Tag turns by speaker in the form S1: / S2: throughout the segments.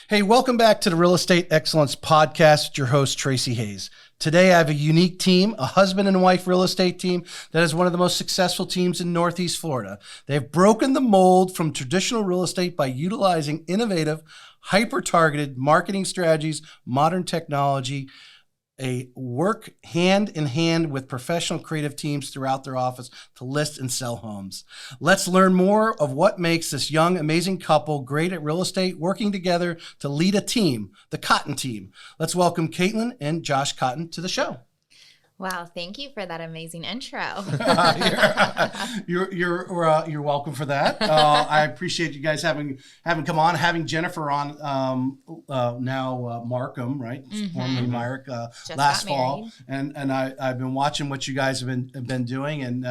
S1: Hey, welcome back to the Real Estate Excellence Podcast with your host, Tracy Hayes. Today, I have a unique team, a husband and wife real estate team that is one of the most successful teams in Northeast Florida. They've broken the mold from traditional real estate by utilizing innovative, hyper-targeted marketing strategies, modern technology, a work hand in hand with professional creative teams throughout their office to list and sell homes. Let's learn more of what makes this young, amazing couple great at real estate, working together to lead a team, the Cotton team. Let's welcome Katelynn and Josh Cotton to the show.
S2: Wow, thank you for that amazing intro.
S1: You're welcome for that. I appreciate you guys having come on, having Jennifer on now Markham, right?
S2: Mm-hmm.
S1: Formerly Myrick, last fall, and I've been watching what you guys have been doing, and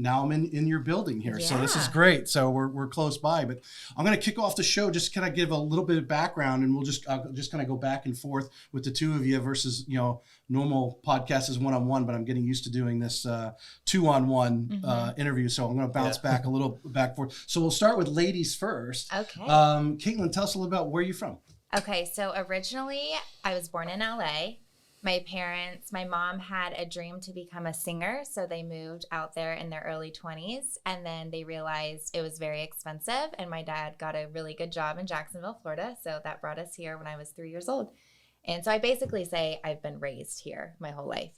S1: now I'm in your building here, so this is great. So we're close by, but I'm going to kick off the show. Just kind of give a little bit of background, and I'll just kind of go back and forth with the two of you versus normal podcast is one-on-one, but I'm getting used to doing this two-on-one interview. So I'm going to bounce back a little back forth. So we'll start with ladies first.
S2: Okay.
S1: Katelynn, tell us a little about where you're from.
S2: Okay, so originally I was born in LA. My mom had a dream to become a singer, so they moved out there in their early 20s, and then they realized it was very expensive, and my dad got a really good job in Jacksonville, Florida, so that brought us here when I was 3 years old. And so I basically say I've been raised here my whole life,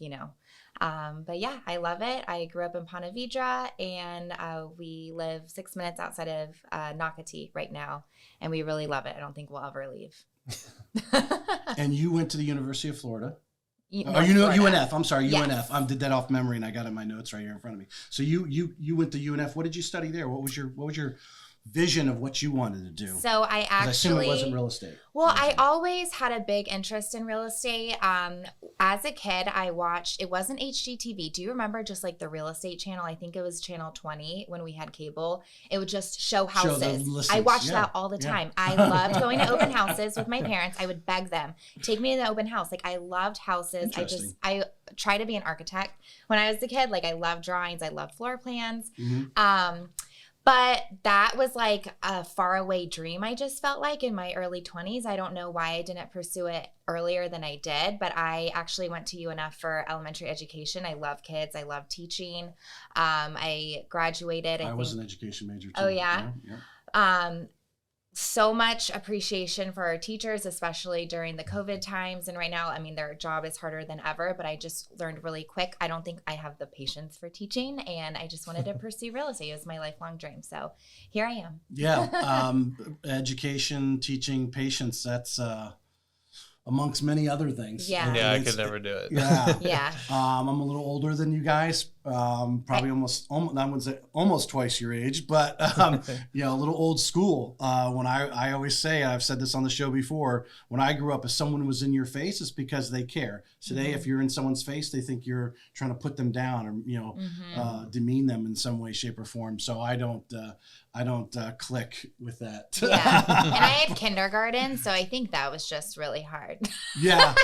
S2: But yeah, I love it. I grew up in Ponte Vedra, and we live 6 minutes outside of Nocatee right now, and we really love it. I don't think we'll ever leave.
S1: And you went to the University of Florida.
S2: Florida.
S1: UNF. I'm sorry,
S2: Yes.
S1: UNF. I did that off memory, and I got it in my notes right here in front of me. So you went to UNF. What did you study there? What was your vision of what you wanted to do?
S2: So I
S1: assume it wasn't real estate.
S2: Well, I always had a big interest in real estate. As a kid, I watched, it wasn't HGTV. Do you remember just like the real estate channel? I think it was channel 20 when we had cable. It would just show houses. I watched that all the time. I loved going to open houses with my parents. I would beg them, take me to the open house. Like I loved houses. I tried to be an architect when I was a kid. Like I loved drawings. I loved floor plans. Mm-hmm. But that was like a faraway dream, I just felt like in my early 20s. I don't know why I didn't pursue it earlier than I did, but I actually went to UNF for elementary education. I love kids. I love teaching. I graduated. I
S1: was an education major too.
S2: Oh, yeah? Yeah. So much appreciation for our teachers, especially during the COVID times. And right now, I mean, their job is harder than ever, but I just learned really quick. I don't think I have the patience for teaching, and I just wanted to pursue real estate. It was my lifelong dream. So here I am.
S1: Yeah. Education, teaching, patience, that's amongst many other things.
S3: Yeah, I could never do it.
S1: Yeah.
S2: Yeah.
S1: I'm a little older than you guys. Probably I would say almost twice your age, but a little old school. When I always say, I've said this on the show before, when I grew up, if someone was in your face, it's because they care. Today, if you're in someone's face, they think you're trying to put them down or demean them in some way, shape, or form. So I don't click with that.
S2: Yeah, and I had kindergarten, so I think that was just really hard.
S1: Yeah.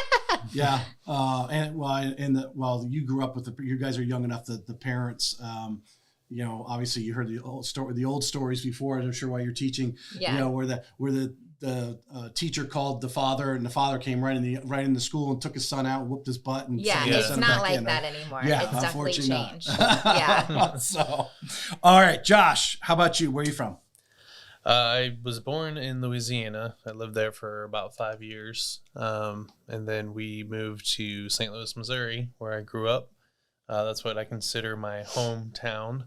S1: Yeah. You grew up with you guys are young enough that the parents, obviously you heard the old stories before. I'm sure while you're teaching, where the teacher called the father, and the father came right in the school and took his son out and whooped his butt. And
S2: it's not like that anymore.
S1: Yeah,
S2: it's definitely changed.
S1: Yeah. So, all right, Josh, how about you? Where are you from?
S3: I was born in Louisiana. I lived there for about 5 years. And then we moved to St. Louis, Missouri, where I grew up. That's what I consider my hometown.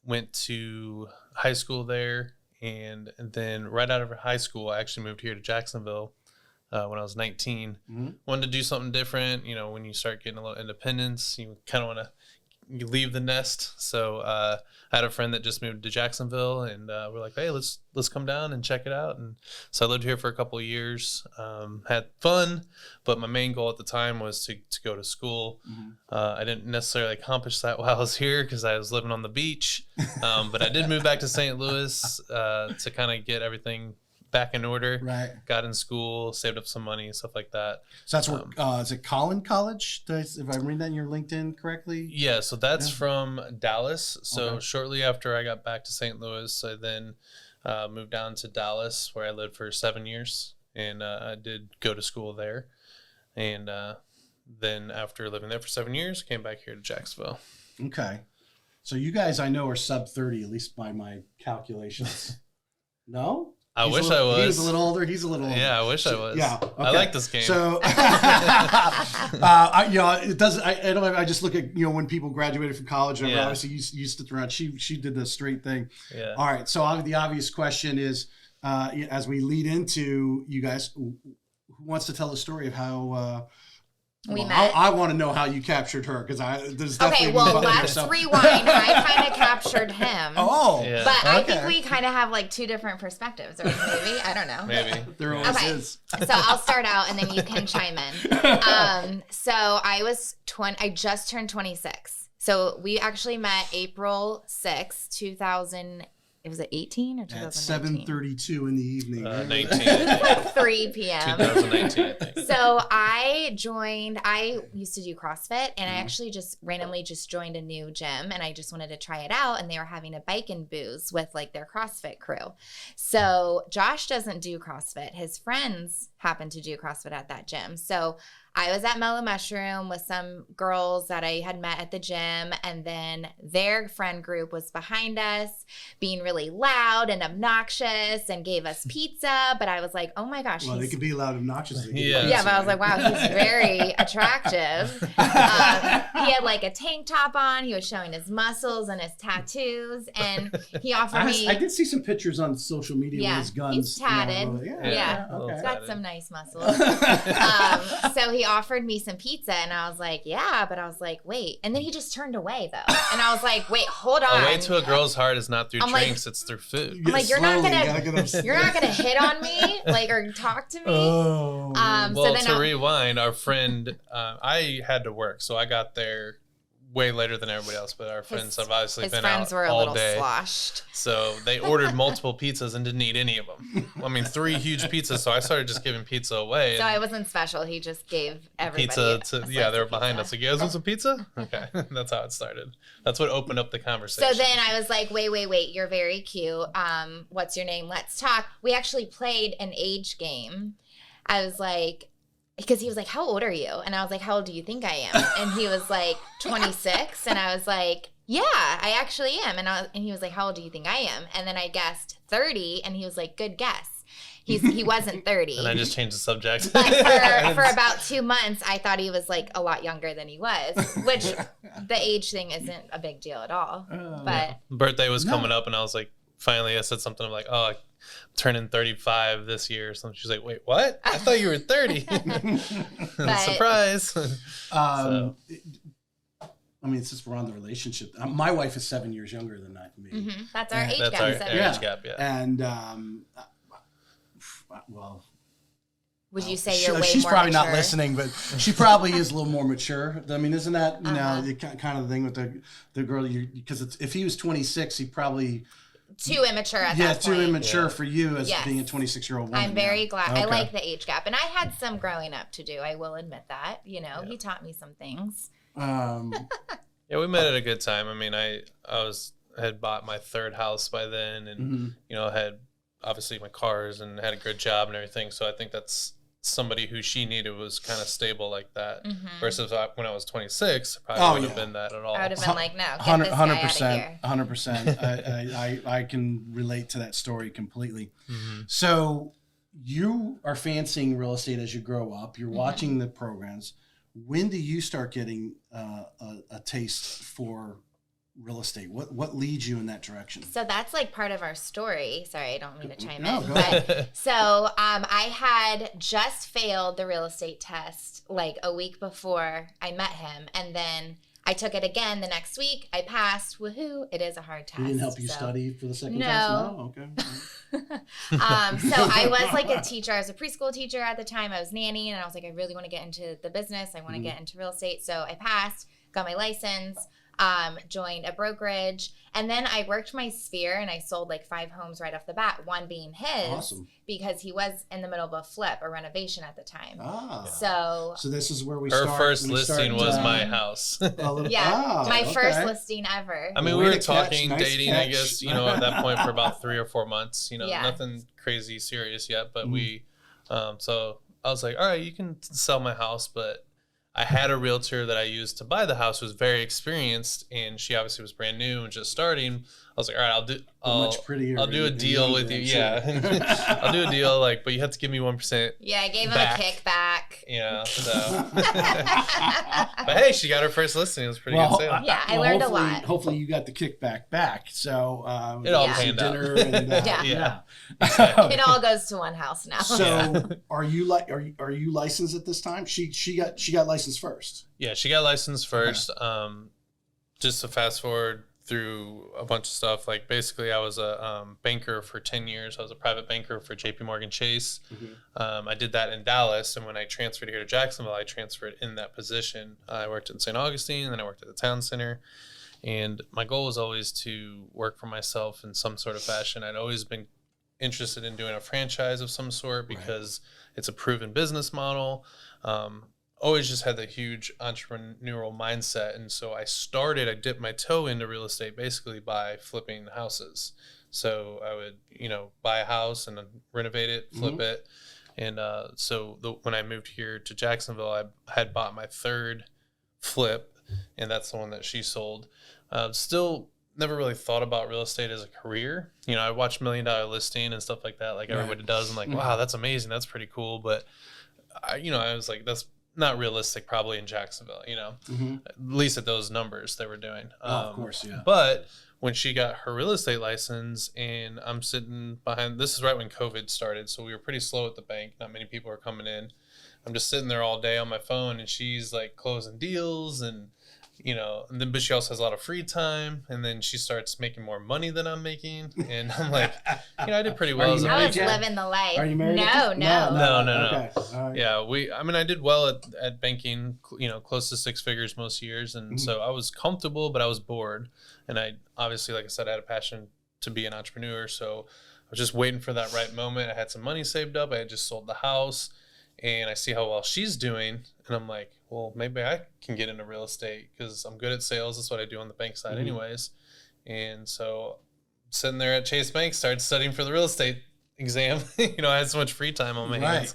S3: Went to high school there. And then right out of high school, I actually moved here to Jacksonville when I was 19. Mm-hmm. Wanted to do something different. When you start getting a little independence, you kind of want to leave the nest. So I had a friend that just moved to Jacksonville, and we're like, hey, let's come down and check it out. And so I lived here for a couple of years, had fun, but my main goal at the time was to go to school. Mm-hmm. I didn't necessarily accomplish that while I was here because I was living on the beach, but I did move back to St. Louis to kind of get everything back in order.
S1: Right.
S3: Got in school, saved up some money, stuff like that.
S1: So that's where, is it Collin College? If I'm reading that in your LinkedIn correctly?
S3: Yeah, so that's from Dallas. So shortly after I got back to St. Louis, I then moved down to Dallas, where I lived for 7 years, and I did go to school there. And then after living there for 7 years, came back here to Jacksonville.
S1: Okay. So you guys, I know, are sub 30, at least by my calculations. No?
S3: I wish I was.
S1: He was a little older. He's a little older.
S3: Yeah, I wish I was.
S1: Yeah. Okay.
S3: I like this game.
S1: So, it does. I just look at, when people graduated from college, and obviously you stick around. She did the straight thing.
S3: Yeah.
S1: All right. So the obvious question is, as we lead into you guys, who wants to tell the story of how
S2: we met?
S1: I want to know how you captured her, because there's definitely.
S2: Okay, well, let's rewind. I kind of captured him.
S1: Oh,
S3: Yeah.
S2: But I think we kind of have like two different perspectives, or maybe, I don't know.
S3: Maybe.
S1: There always is.
S2: So I'll start out and then you can chime in. So I just turned 26. So we actually met April 6th, 2000. It was at 18 or 2019?
S1: At 7:32 in the evening.
S3: 19.
S2: 3 p.m.
S3: 2019, I think.
S2: So I used to do CrossFit, and I actually just randomly joined a new gym, and I just wanted to try it out, and they were having a bike and booze with like their CrossFit crew. So Josh doesn't do CrossFit. His friends happen to do CrossFit at that gym. So I was at Mellow Mushroom with some girls that I had met at the gym, and then their friend group was behind us being really loud and obnoxious and gave us pizza. But I was like, oh my gosh.
S1: Well, they could be loud and obnoxious.
S2: Yeah, but I was like, wow, he's very attractive. He had like a tank top on. He was showing his muscles and his tattoos, and he offered me.
S1: I did see some pictures on social media with his guns.
S2: He's tatted.
S3: Yeah.
S2: He's got some nice muscles. So he offered me some pizza, and I was like, yeah, but I was like, wait. And then he just turned away, though. And I was like, wait, hold on.
S3: A way to a girl's heart is not through drinks, it's through food.
S2: I'm like, you're not gonna hit on me, like, or talk to me.
S1: Oh.
S3: Well, to rewind, our friend, I had to work, so I got there way later than everybody else, but our friends have obviously been out all day. His friends were a little
S2: sloshed.
S3: So they ordered multiple pizzas and didn't eat any of them. I mean, 3 huge pizzas, so I started just giving pizza away.
S2: So I wasn't special. He just gave everybody
S3: pizza to, they were behind us. Like, you guys want some pizza? Okay. That's how it started. That's what opened up the conversation.
S2: So then I was like, wait, you're very cute. What's your name? Let's talk. We actually played an age game. I was like, because he was like, how old are you? And I was like, how old do you think I am? And he was like, 26. And I was like, yeah, I actually am. And he was like, how old do you think I am? And then I guessed 30. And he was like, good guess. He wasn't 30.
S3: And I just changed the subject.
S2: But for about 2 months, I thought he was like a lot younger than he was, which the age thing isn't a big deal at all. But
S3: birthday was coming up, and I was like, finally I said something. I'm like, oh, I'm turning 35 this year or something. She's like, wait, what? I thought you were 30. Surprise.
S1: I mean, since we're on the relationship, my wife is 7 years younger than me.
S2: Mm-hmm. That's our age gap.
S3: That's our age gap, yeah.
S1: And, well,
S2: would you say you're way
S1: she's
S2: more
S1: probably
S2: mature?
S1: not listening, but she probably is a little more mature. I mean, isn't that, the kind of thing with the girl, because if he was 26, he probably...
S2: Too immature at that point.
S1: Too immature for you as being a 26-year-old woman.
S2: I'm very glad. Okay. I like the age gap. And I had some growing up to do. I will admit that. He taught me some things.
S3: Yeah, we met at a good time. I mean, I had bought my 3rd house by then, and had obviously my cars and had a good job and everything. So I think that's somebody who she needed was kind of stable like that. Mm-hmm. Versus when I was 26, probably wouldn't have been that at all.
S2: I would have been like, no, get this guy out of here.
S1: 100%. I can relate to that story completely. Mm-hmm. So you are fancying real estate as you grow up. You're watching the programs. When do you start getting a taste for real estate? What leads you in that direction?
S2: So that's like part of our story. Sorry, I don't mean to chime in.
S1: Go ahead.
S2: But so I had just failed the real estate test like a week before I met him, and then I took it again the next week. I passed. Woohoo! It is a hard test.
S1: He didn't help you study for the second test?
S2: No.
S1: Okay.
S2: So I was like a teacher. I was a preschool teacher at the time. I was nanny, and I was like, I really want to get into the business. I want to get into real estate. So I passed, got my license. joined a brokerage, and then I worked my sphere and I sold like 5 homes right off the bat, one being his.
S1: Awesome.
S2: Because he was in the middle of a flip or renovation at the time.
S1: Ah.
S2: So
S1: this is where we
S3: Her
S1: start.
S3: first listing was my house.
S2: My first listing ever.
S3: I mean, we were talking, dating, I guess, at that point for about 3 or 4 months, nothing crazy serious yet, but we, so I was like, all right, you can sell my house, but I had a realtor that I used to buy the house who was very experienced, and she obviously was brand new and just starting. I was like, all right, I'll do a deal with you. Yeah. I'll do a deal, but you have to give me 1%.
S2: Yeah, I gave him a kickback.
S3: So. But hey, she got her first listing. It was pretty good sale.
S2: I learned a lot.
S1: Hopefully you got the kickback back. So
S3: it all panned out.
S1: Dinner and
S2: It all goes to one house now.
S1: So are you licensed at this time? She got licensed first.
S3: Yeah, she got licensed first. Just to fast forward through a bunch of stuff, basically I was a banker for 10 years. I was a private banker for JP Morgan Chase. I did that in Dallas, and when I transferred here to Jacksonville, I transferred in that position. I worked in St. Augustine, then I worked at the town center, and my goal was always to work for myself in some sort of fashion. I'd always been interested in doing a franchise of some sort because it's a proven business model. Always just had the huge entrepreneurial mindset. And so I dipped my toe into real estate basically by flipping houses. So I would, buy a house and then renovate it, flip it. And when I moved here to Jacksonville, I had bought my 3rd flip, and that's the one that she sold. Still never really thought about real estate as a career. I watched $1 Million Listing and stuff like that, everybody does. I'm like, wow, that's amazing. That's pretty cool. But I was like, that's not realistic probably in Jacksonville, at least at those numbers they were doing.
S1: Of course, yeah.
S3: But when she got her real estate license, and I'm sitting behind, this is right when COVID started, so we were pretty slow at the bank. Not many people were coming in. I'm just sitting there all day on my phone, and she's closing deals, and but she also has a lot of free time, and then she starts making more money than I'm making, and I'm like, I did pretty well.
S2: I was living the life.
S1: Are you married?
S2: No.
S3: Okay.
S1: All right.
S3: Yeah, I did well at banking, close to 6 figures most years, and so I was comfortable, but I was bored, and I obviously, like I said, I had a passion to be an entrepreneur, so I was just waiting for that right moment. I had some money saved up. I had just sold the house, and I see how well she's doing, and I'm like, well, maybe I can get into real estate because I'm good at sales. That's what I do on the bank side anyways. And so sitting there at Chase Bank, started studying for the real estate exam. I had so much free time on my hands.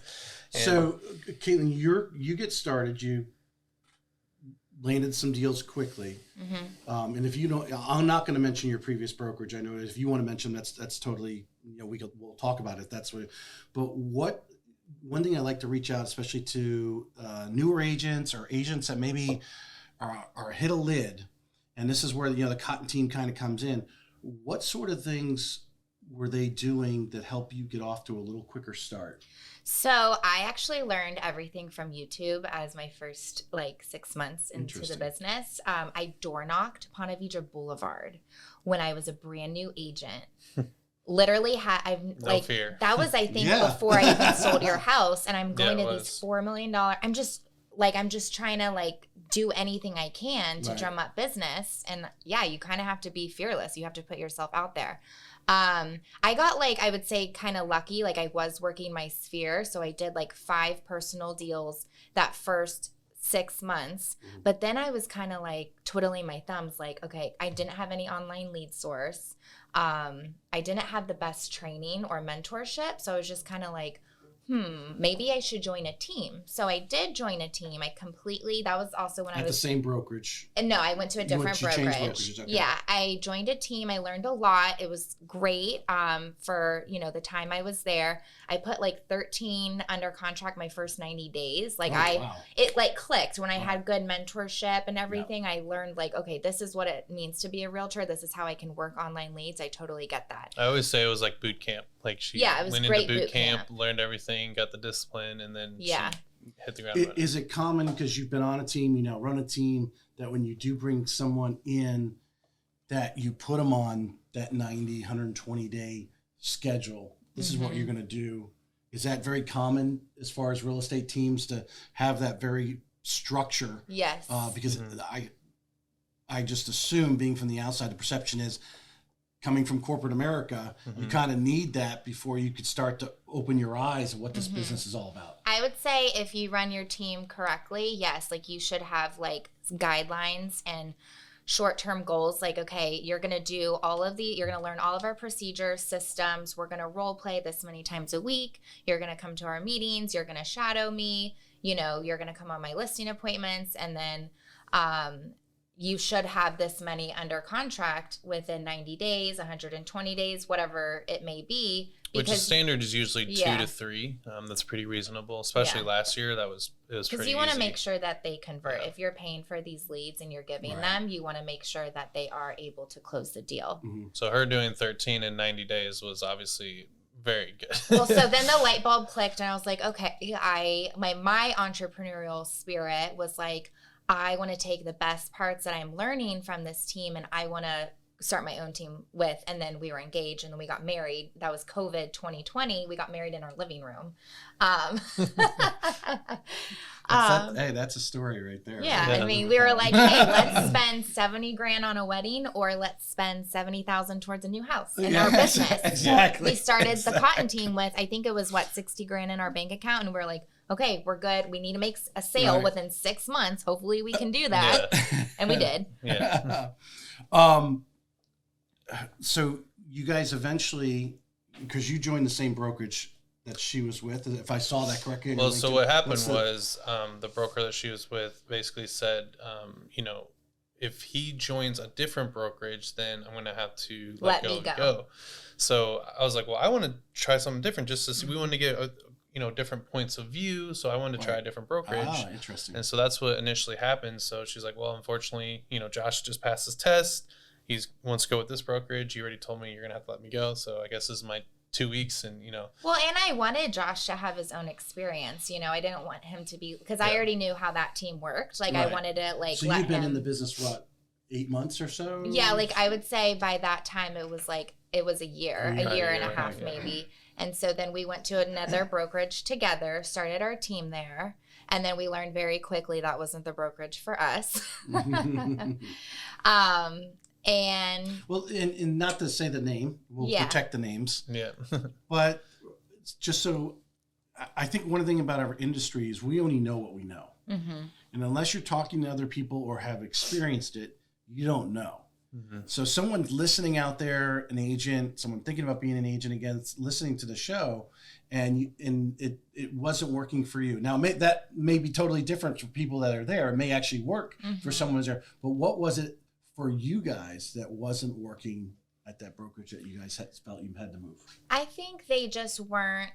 S3: And
S1: so, Katelynn, you get started. You landed some deals quickly. And if you don't, I'm not going to mention your previous brokerage. I know if you want to mention that's totally, we'll talk about it. That's what, but one thing I like to reach out, especially to newer agents or agents that maybe are hit a lid, and this is where the Cotton team kind of comes in. What sort of things were they doing that help you get off to a little quicker start?
S2: So I actually learned everything from YouTube as my first 6 months into the business. I door knocked Ponte Vedra Boulevard when I was a brand new agent. Literally
S3: no fear.
S2: That was, I think, before I even sold your house, and I'm going to these $4 million. I'm just trying to do anything I can to drum up business. And you kind of have to be fearless. You have to put yourself out there. I got I would say kind of lucky. I was working my sphere. So I did 5 personal deals that first 6 months, but then I was kind of twiddling my thumbs, okay, I didn't have any online lead source. I didn't have the best training or mentorship. So I was just kind of maybe I should join a team. So I did join a team. That was also when I was
S1: at the same brokerage.
S2: And no, I went to a different brokerage. Okay. Yeah, I joined a team. I learned a lot. It was great for, the time I was there. I put 13 under contract my first 90 days. It clicked when I had good mentorship and everything. I learned okay, this is what it means to be a realtor. This is how I can work online leads. I totally get that.
S3: I always say it was like boot camp. She
S2: it was
S3: went
S2: great
S3: into boot camp, learned everything, got the discipline, and then she hit the ground running.
S1: Is it common, because you've been on a team, run a team, that when you do bring someone in, that you put them on that 90, 120-day schedule? This is what you're going to do. Is that very common as far as real estate teams to have that very structure?
S2: Yes.
S1: Because I just assume, being from the outside, the perception is, coming from corporate America, you kind of need that before you could start to open your eyes of what this business is all about.
S2: I would say if you run your team correctly, yes, like you should have like guidelines and short-term goals. Like, okay, you're going to learn all of our procedures, systems. We're going to role play this many times a week. You're going to come to our meetings. You're going to shadow me. You're going to come on my listing appointments. And then, you should have this many under contract within 90 days, 120 days, whatever it may be.
S3: Which is standard is usually 2 to 3. That's pretty reasonable, especially last year. It was pretty easy.
S2: Because you want to make sure that they convert. If you're paying for these leads and you're giving them, you want to make sure that they are able to close the deal.
S3: So her doing 13 in 90 days was obviously very good.
S2: Well, so then the light bulb clicked and I was like, okay, my entrepreneurial spirit was like, I want to take the best parts that I'm learning from this team and I want to start my own team with. And then we were engaged and then we got married. That was COVID 2020. We got married in our living room.
S1: Hey, that's a story right there.
S2: Yeah. I mean, we were like, hey, let's spend $70,000 on a wedding or let's spend $70,000 towards a new house in our business.
S1: Exactly.
S2: We started the Cotton team with, I think it was $60,000 in our bank account. And we were like, okay, we're good. We need to make a sale within 6 months. Hopefully we can do that. And we did.
S3: Yeah.
S1: So you guys eventually, because you joined the same brokerage that she was with, if I saw that correctly.
S3: Well, so what happened was the broker that she was with basically said, if he joins a different brokerage, then I'm going to have to let me go. So I was like, well, I want to try something different just to see. We wanted to get different points of view. So I wanted to try a different brokerage.
S1: Ah, interesting.
S3: And so that's what initially happened. So she's like, well, unfortunately, Josh just passed his test. He wants to go with this brokerage. You already told me you're going to have to let me go. So I guess this is my 2 weeks and,
S2: Well, and I wanted Josh to have his own experience. I didn't want him to be, because I already knew how that team worked. Like I wanted to
S1: so you've been in the business, what, 8 months or so?
S2: Yeah. Like I would say by that time it was a year and a half maybe. And so then we went to another brokerage together, started our team there. And then we learned very quickly that wasn't the brokerage for us. And
S1: not to say the name, we'll protect the names.
S3: Yeah.
S1: But just so, I think one thing about our industry is we only know what we know. And unless you're talking to other people or have experienced it, you don't know. So someone listening out there, an agent, someone thinking about being an agent again, listening to the show, and it wasn't working for you. Now that may be totally different for people that are there. It may actually work for someone who's there. But what was it for you guys that wasn't working at that brokerage that you guys felt you had to move?
S2: I think they just weren't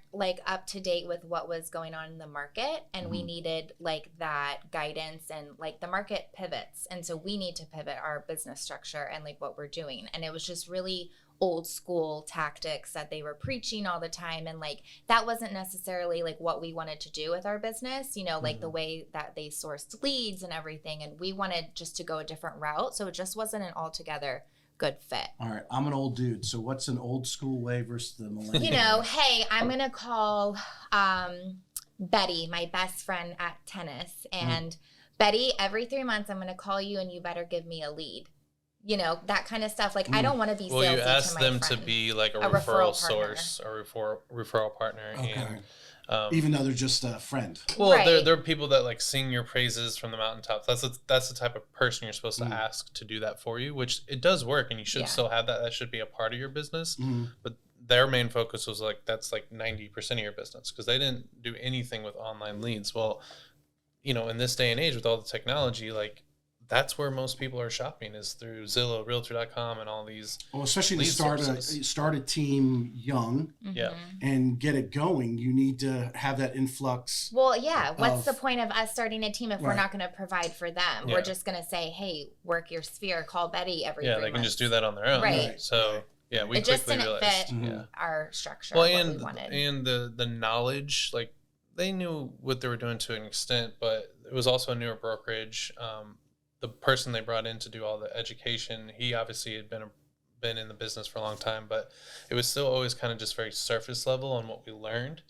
S2: up to date with what was going on in the market, and we needed that guidance, and the market pivots, and so we need to pivot our business structure and what we're doing. And it was just really old school tactics that they were preaching all the time, and that wasn't necessarily what we wanted to do with our business, the way that they sourced leads and everything, and we wanted just to go a different route, so it just wasn't an altogether good fit.
S1: All right, I'm an old dude, so what's an old school way versus the millennial?
S2: Hey, I'm gonna call Betty, my best friend at tennis, and Betty, every 3 months I'm gonna call you and you better give me a lead. That kind of stuff. I don't want to be salesy to my friend.
S3: Well, you ask them to be a referral source, a referral partner.
S1: Okay.
S3: And
S1: even though they're just a friend.
S3: Well, they're people that sing your praises from the mountaintops. That's the type of person you're supposed to ask to do that for you, which it does work, and you should still have that. That should be a part of your business. But their main focus was that's 90% of your business, because they didn't do anything with online leads. Well, in this day and age with all the technology, that's where most people are shopping, is through Zillow, Realtor.com, and all these.
S1: Well, especially to start a team young, and get it going, you need to have that influx.
S2: Well, yeah. What's the point of us starting a team if we're not going to provide for them? We're just going to say, "Hey, work your sphere. Call Betty every 3 months."
S3: Yeah, they can just do that on their own.
S2: Right.
S3: So yeah, we
S2: it just
S3: quickly
S2: didn't
S3: realized,
S2: fit our structure.
S3: Well,
S2: what we wanted.
S3: and the knowledge, they knew what they were doing to an extent, but it was also a newer brokerage. The person they brought in to do all the education, he obviously had been in the business for a long time, but it was still always kind of just very surface level on what we learned.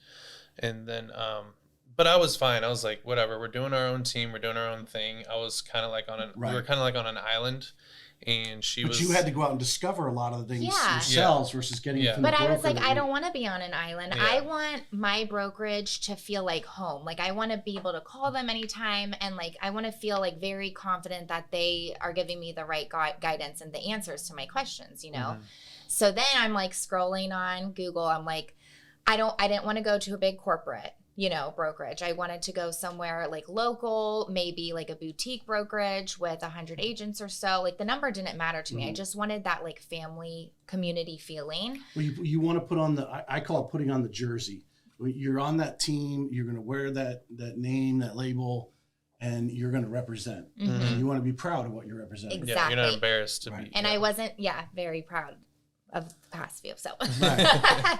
S3: And then but I was fine. I was like, whatever, we're doing our own team. We're doing our own thing. I was kind of like we were kind of like on an island. And
S1: but you had to go out and discover a lot of the things
S2: Yeah.
S1: yourselves versus getting it from the
S2: But I
S1: broker
S2: was like,
S1: that
S2: I don't want to be on an island.
S3: Yeah.
S2: I want my brokerage to feel like home. Like I want to be able to call them anytime, and like I want to feel like very confident that they are giving me the right guidance and the answers to my questions, you know. So then I'm like scrolling on Google. I'm like, I didn't want to go to a big corporate, you know, brokerage. I wanted to go somewhere like local, maybe like a boutique brokerage with 100 agents or so. Like the number didn't matter to me. I just wanted that like family community feeling.
S1: Well, you want to put on I call it putting on the jersey. You're on that team. You're going to wear that name, that label, and you're going to represent. And you want to be proud of what you're representing.
S2: Exactly.
S3: Yeah, you're not embarrassed to be.
S2: And I wasn't, very proud of the past few. So,
S1: Right.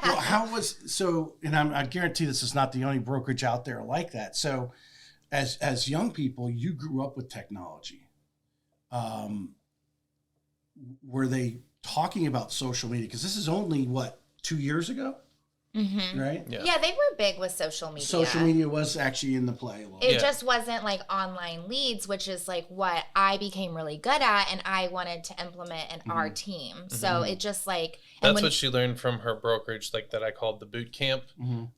S1: Well, and I guarantee this is not the only brokerage out there like that. So as young people, you grew up with technology. Were they talking about social media? Because this is only 2 years ago? Right?
S2: Yeah, they were big with social media.
S1: Social media was actually in the play a little
S2: bit. It just wasn't like online leads, which is like what I became really good at and I wanted to implement in our team. So it just like...
S3: That's what she learned from her brokerage, like that I called the boot camp.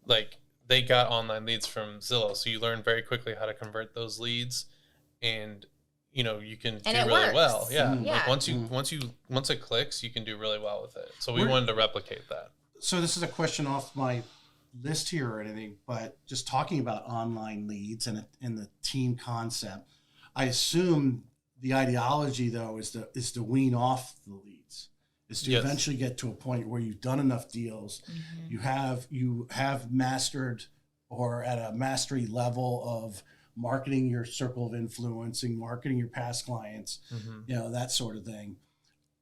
S3: Like they got online leads from Zillow. So you learn very quickly how to convert those leads, and you know, you can do really
S2: works.
S3: Well. Yeah.
S2: Yeah.
S3: Like once it clicks, you can do really well with it. So we wanted to replicate that.
S1: So this is a question off my list here or anything, but just talking about online leads and the team concept, I assume the ideology though is to wean off the leads, is to eventually get to a point where you've done enough deals, you have mastered or at a mastery level of marketing your circle of influence, marketing your past clients, you know, that sort of thing.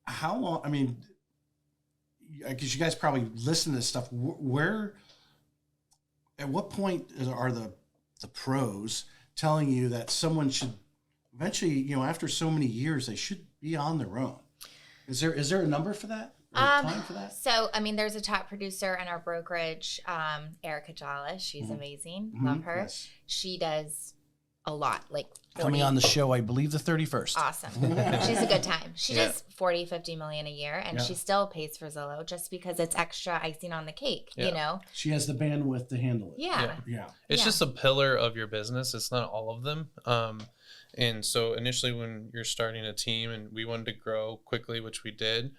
S1: How long? I mean, because you guys probably listen to this stuff. At what point are the pros telling you that someone should eventually, you know, after so many years, they should be on their own? Is there a number for that? Or time for that?
S2: So, I mean, there's a top producer in our brokerage, Erica Jala. She's amazing. Love her.
S1: Yes.
S2: She does a lot, like 40,
S1: coming on the show, I believe the 31st.
S2: Awesome. She's a good time. She does 40, 50 million a year, and she still pays for Zillow just because it's extra icing on the cake, you know?
S1: She has the bandwidth to handle it.
S2: Yeah.
S3: It's just a pillar of your business. It's not all of them. And so initially when you're starting a team and we wanted to grow quickly, which we did,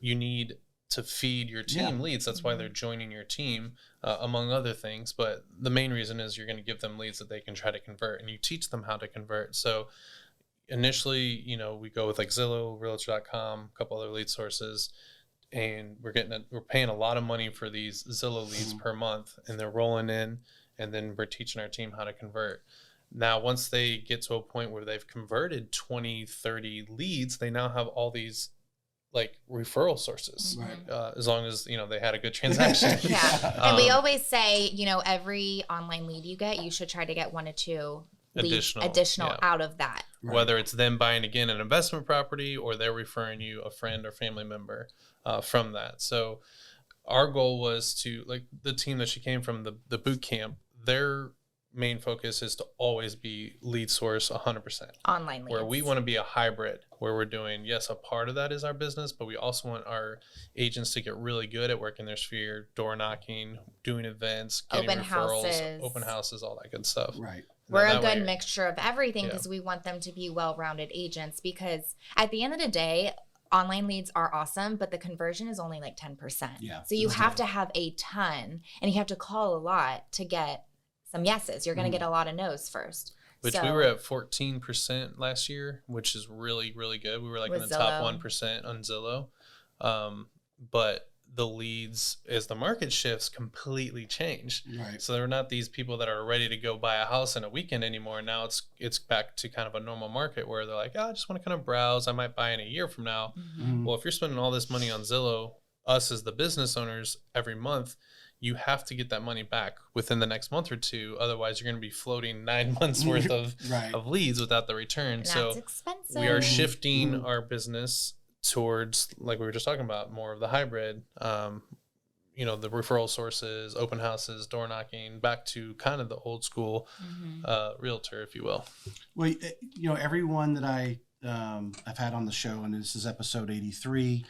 S3: you need to feed your team leads. That's why they're joining your team, among other things. But the main reason is you're going to give them leads that they can try to convert, and you teach them how to convert. So initially, you know, we go with like Zillow, Realtor.com, a couple other lead sources, and we're paying a lot of money for these Zillow leads per month, and they're rolling in, and then we're teaching our team how to convert. Now, once they get to a point where they've converted 20, 30 leads, they now have all these like referral sources, as long as, you know, they had a good transaction.
S2: And we always say, you know, every online lead you get, you should try to get 1 or 2 additional out of that.
S3: Whether it's them buying again an investment property or they're referring you a friend or family member from that. So our goal was to, like the team that she came from, the boot camp, their main focus is to always be lead source 100%
S2: online leads,
S3: where we want to be a hybrid where we're doing, yes, a part of that is our business, but we also want our agents to get really good at working their sphere, door knocking, doing events, getting referrals, open houses, all that good stuff.
S1: Right.
S2: We're a good mixture of everything because we want them to be well-rounded agents, because at the end of the day, online leads are awesome, but the conversion is only like 10%.
S1: Yeah.
S2: So you have to have a ton, and you have to call a lot to get some yeses. You're going to get a lot of no's first.
S3: Which we were at 14% last year, which is really, really good. We were like in the top 1% on Zillow. But the leads, as the market shifts, completely change.
S1: Right.
S3: So they're not these people that are ready to go buy a house in a weekend anymore. Now it's back to kind of a normal market where they're like, I just want to kind of browse. I might buy in a year from now. Well, if you're spending all this money on Zillow, us as the business owners every month, you have to get that money back within the next month or two. Otherwise, you're going to be floating 9 months worth of leads without the return.
S2: And
S3: so
S2: that's expensive.
S3: We are shifting our business towards, like we were just talking about, more of the hybrid, the referral sources, open houses, door knocking, back to kind of the old school realtor, if you will.
S1: Well, everyone that I've had on the show, and this is episode 83,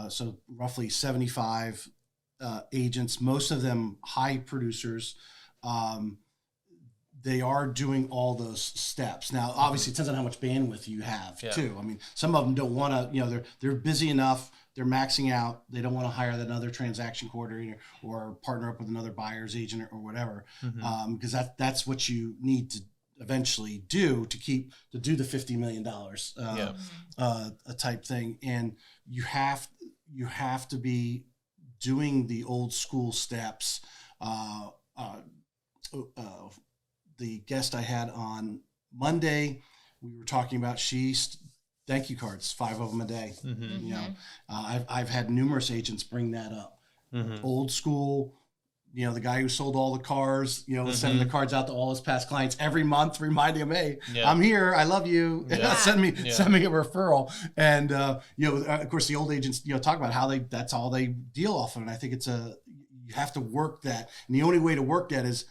S1: so roughly 75 agents, most of them high producers. They are doing all those steps. Now, obviously, it depends on how much bandwidth you have, too. I mean, some of them don't want to, they're busy enough. They're maxing out. They don't want to hire another transaction coordinator or partner up with another buyer's agent or whatever, because that's what you need to eventually do to do the $50 million type thing. And you have to be doing the old school steps. The guest I had on Monday, we were talking about thank you cards, 5 of them a day. I've had numerous agents bring that up. Old school, the guy who sold all the cars, sending the cards out to all his past clients every month, reminding them, hey, I'm here, I love you. send me a referral. And of course, the old agents talk about how that's all they deal off of. And I think you have to work that, and the only way to work that is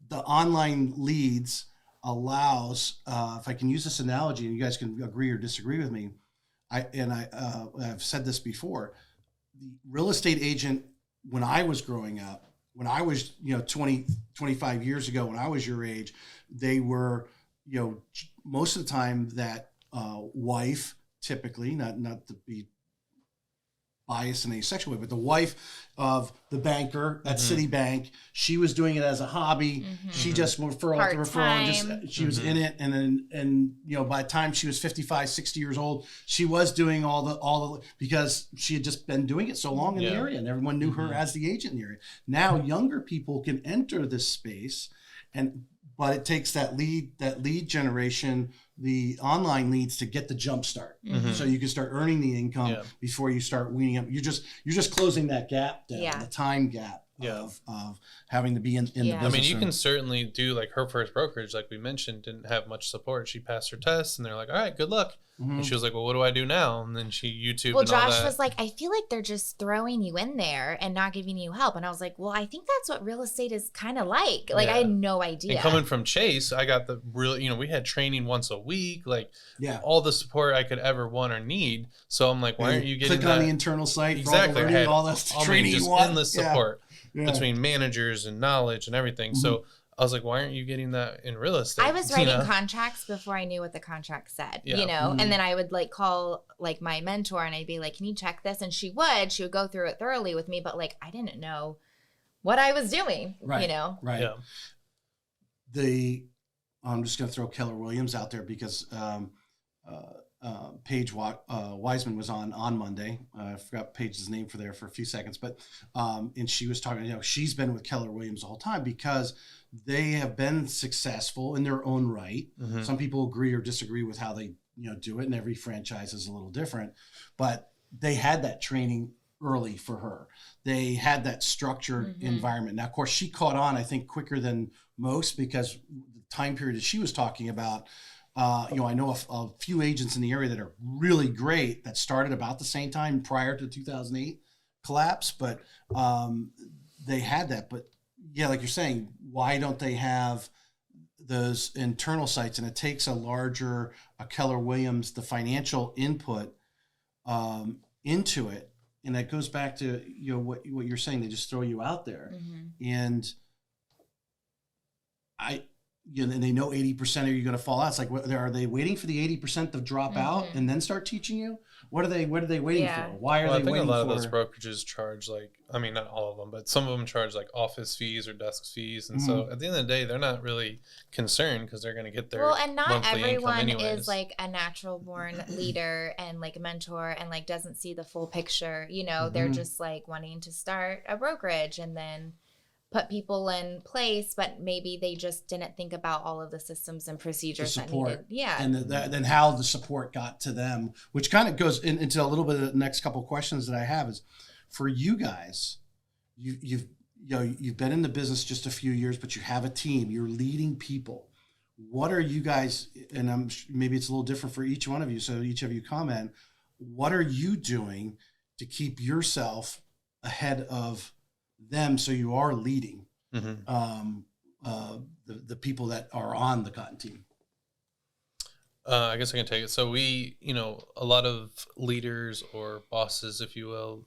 S1: the online leads allows, if I can use this analogy, and you guys can agree or disagree with me, I've said this before, the real estate agent, when I was growing up, when I was, 20, 25 years ago, when I was your age, they were, most of the time that wife, typically, not to be biased in a sexual way, but the wife of the banker at Citibank, she was doing it as a hobby. She just referral after referral, and she was in it. And by the time she was 55, 60 years old, she was doing all the because she had just been doing it so long in the area, and everyone knew her as the agent in the area. Now younger people can enter this space, but it takes that lead generation, the online leads, to get the jump start, so you can start earning the income before you start weaning up. You're just closing that gap down, the time gap of having to be in the business.
S3: I mean, you can certainly do, like, her first brokerage, like we mentioned, didn't have much support. She passed her tests, and they're like, all right, good luck. And she was like, well, what do I do now? And then she YouTube.
S2: Well,
S3: and all
S2: Josh
S3: that.
S2: was like, I feel like they're just throwing you in there and not giving you help. And I was like, well, I think that's what real estate is kind of like. Like, I had no idea.
S3: And coming from Chase, I got the real, we had training once a week, like all the support I could ever want or need. So I'm like, why aren't you getting
S1: click on the internal site?
S3: Exactly.
S1: For all this training
S3: just
S1: you want.
S3: endless support between managers and knowledge and everything. So I was like, why aren't you getting that in real estate?
S2: I was writing contracts before I knew what the contract said, and then I would call my mentor and I'd be like, can you check this? And she would go through it thoroughly with me, but I didn't know what I was doing,
S1: Right. Yeah. I'm just going to throw Keller Williams out there because Paige Wiseman was on Monday. I forgot Paige's name for a few seconds, but and she was talking, she's been with Keller Williams the whole time because they have been successful in their own right. Some people agree or disagree with how they do it, and every franchise is a little different, but they had that training early for her. They had that structured environment. Now, of course, she caught on, I think, quicker than most because the time period that she was talking about, I know a few agents in the area that are really great that started about the same time prior to the 2008 collapse, but they had that. But yeah, like you're saying, why don't they have those internal sites? And it takes a Keller Williams, the financial input into it. And that goes back to what you're saying. They just throw you out there, and and they know 80% are you going to fall out. It's like, are they waiting for the 80% to drop out and then start teaching you? What are they waiting for? Why are they waiting for?
S3: I think a lot of those brokerages charge not all of them, but some of them charge office fees or desk fees. And so at the end of the day, they're not really concerned because they're going to get their
S2: and not everyone is
S3: a
S2: natural born leader and a mentor and doesn't see the full picture. They're just wanting to start a brokerage and then put people in place, but maybe they just didn't think about all of the systems and procedures that needed.
S1: And then how the support got to them, which kind of goes into a little bit of the next couple of questions that I have is for you guys. You've been in the business just a few years, but you have a team. You're leading people. What are you guys? And maybe it's a little different for each one of you. So each of you comment. What are you doing to keep yourself ahead of them so you are leading
S3: Mm-hmm.
S1: the people that are on the cotton team?
S3: I guess I can take it. So we, a lot of leaders or bosses, if you will,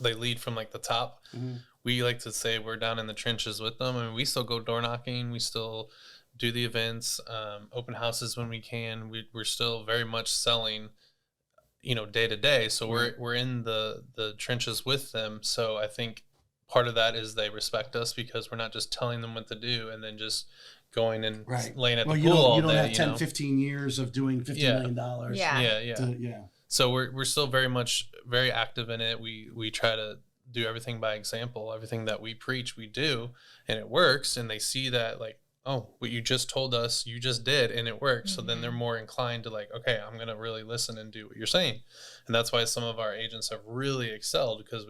S3: they lead from like the top.
S1: Mm-hmm.
S3: We like to say we're down in the trenches with them. I mean, we still go door knocking. We still do the events, open houses when we can. We're still very much selling, day to day. So we're in the trenches with them. So I think part of that is they respect us because we're not just telling them what to do and then just going and laying at the pool all day.
S1: You don't have 10, 15 years of doing $50 million.
S2: Yeah.
S3: So we're still very much very active in it. We try to do everything by example. Everything that we preach, we do, and it works. And they see that like, oh, what you just told us, you just did, and it worked. Mm-hmm. So then they're more inclined to like, okay, I'm going to really listen and do what you're saying. And that's why some of our agents have really excelled because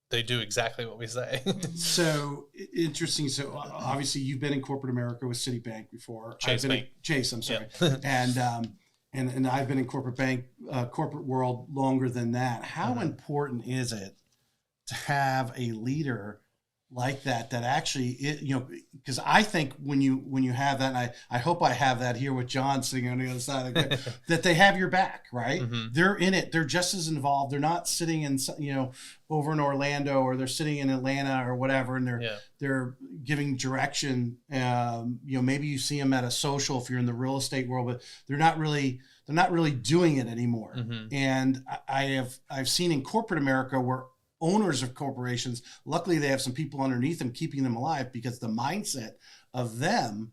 S3: they do exactly what we say.
S1: So interesting. So obviously you've been in corporate America with Citibank before.
S3: Chase,
S1: I'm sorry. Yeah. And I've been in corporate world longer than that. How important is it to have a leader like that actually, because I think when you have that, and I hope I have that here with John sitting on the other side, that they have your back, right? Mm-hmm. They're in it. They're just as involved. They're not sitting in, over in Orlando or they're sitting in Atlanta or whatever, and they're giving direction. Maybe you see them at a social if you're in the real estate world, but they're not really doing it anymore. Mm-hmm. And I've seen in corporate America where owners of corporations, luckily they have some people underneath them keeping them alive because the mindset of them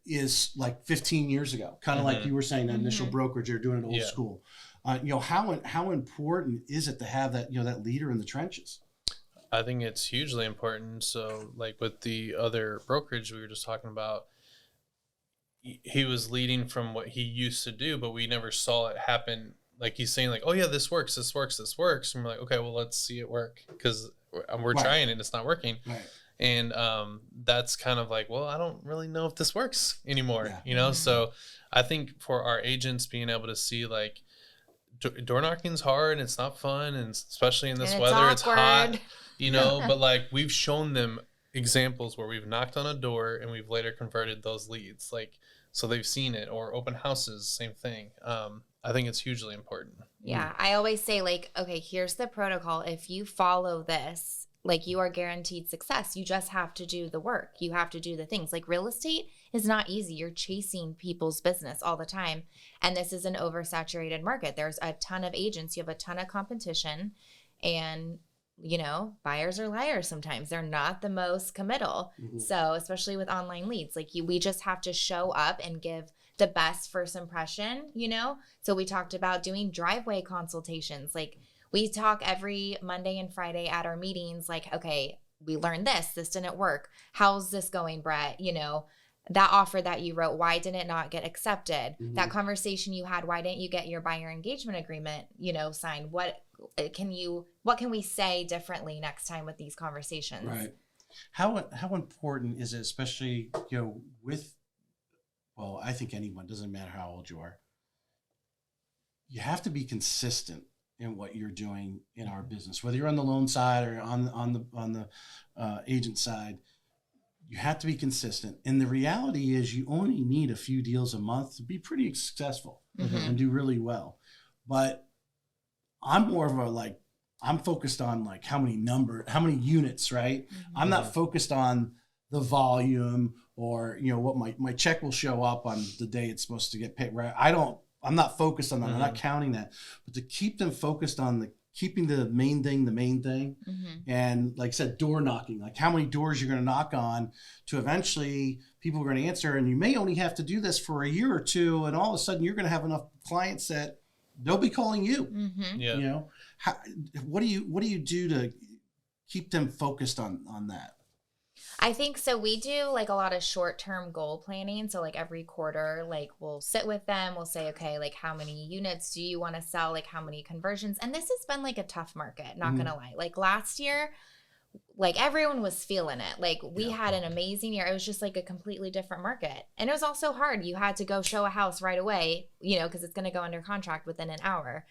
S1: is like 15 years ago, kind of like you were saying, that initial brokerage, they're doing it old school. How important is it to have that, that leader in the trenches?
S3: I think it's hugely important. So like with the other brokerage we were just talking about, he was leading from what he used to do, but we never saw it happen. Like he's saying like, oh yeah, this works. And we're like, okay, well, let's see it work because we're trying and it's not working. Right. And that's kind of like, well, I don't really know if this works anymore, So I think for our agents being able to see like door knocking's hard and it's not fun. And especially in this weather, it's hot, but like we've shown them examples where we've knocked on a door and we've later converted those leads. Like, so they've seen it, or open houses, same thing. I think it's hugely important.
S2: Yeah. I always say like, okay, here's the protocol. If you follow this, like you are guaranteed success. You just have to do the work. You have to do the things. Like real estate is not easy. You're chasing people's business all the time. And this is an oversaturated market. There's a ton of agents. You have a ton of competition, and buyers are liars sometimes. They're not the most committal. Mm-hmm. So especially with online leads, like we just have to show up and give the best first impression, So we talked about doing driveway consultations. Like we talk every Monday and Friday at our meetings, like, okay, we learned this didn't work. How's this going, Brett? That offer that you wrote, why didn't it not get accepted? Mm-hmm. That conversation you had, why didn't you get your buyer engagement agreement, signed? What can we say differently next time with these conversations?
S1: Right. How important is it, especially, I think anyone, doesn't matter how old you are, you have to be consistent in what you're doing in our business, whether you're on the loan side or on the agent side. You have to be consistent. And the reality is you only need a few deals a month to be pretty successful and do really well. But I'm more of I'm focused on like how many units, right? Mm-hmm. I'm not focused on the volume or, what my check will show up on the day it's supposed to get paid, right? I'm not focused on that. Mm-hmm. I'm not counting that, but to keep them focused on keeping the main thing. Mm-hmm. And like I said, door knocking, like how many doors you're going to knock on to eventually people are going to answer. And you may only have to do this for a year or two. And all of a sudden you're going to have enough clients that they'll be calling you. Mm-hmm. Yeah. What do you do to keep them focused on that?
S2: I think so. We do like a lot of short-term goal planning. So like every quarter, like we'll sit with them. We'll say, okay, like how many units do you want to sell? Like how many conversions? And this has been like a tough market, not going to lie. Like last year like everyone was feeling it. Like we had an amazing year. It was just like a completely different market. And it was also hard. You had to go show a house right away, you know, because it's going to go under contract within an hour.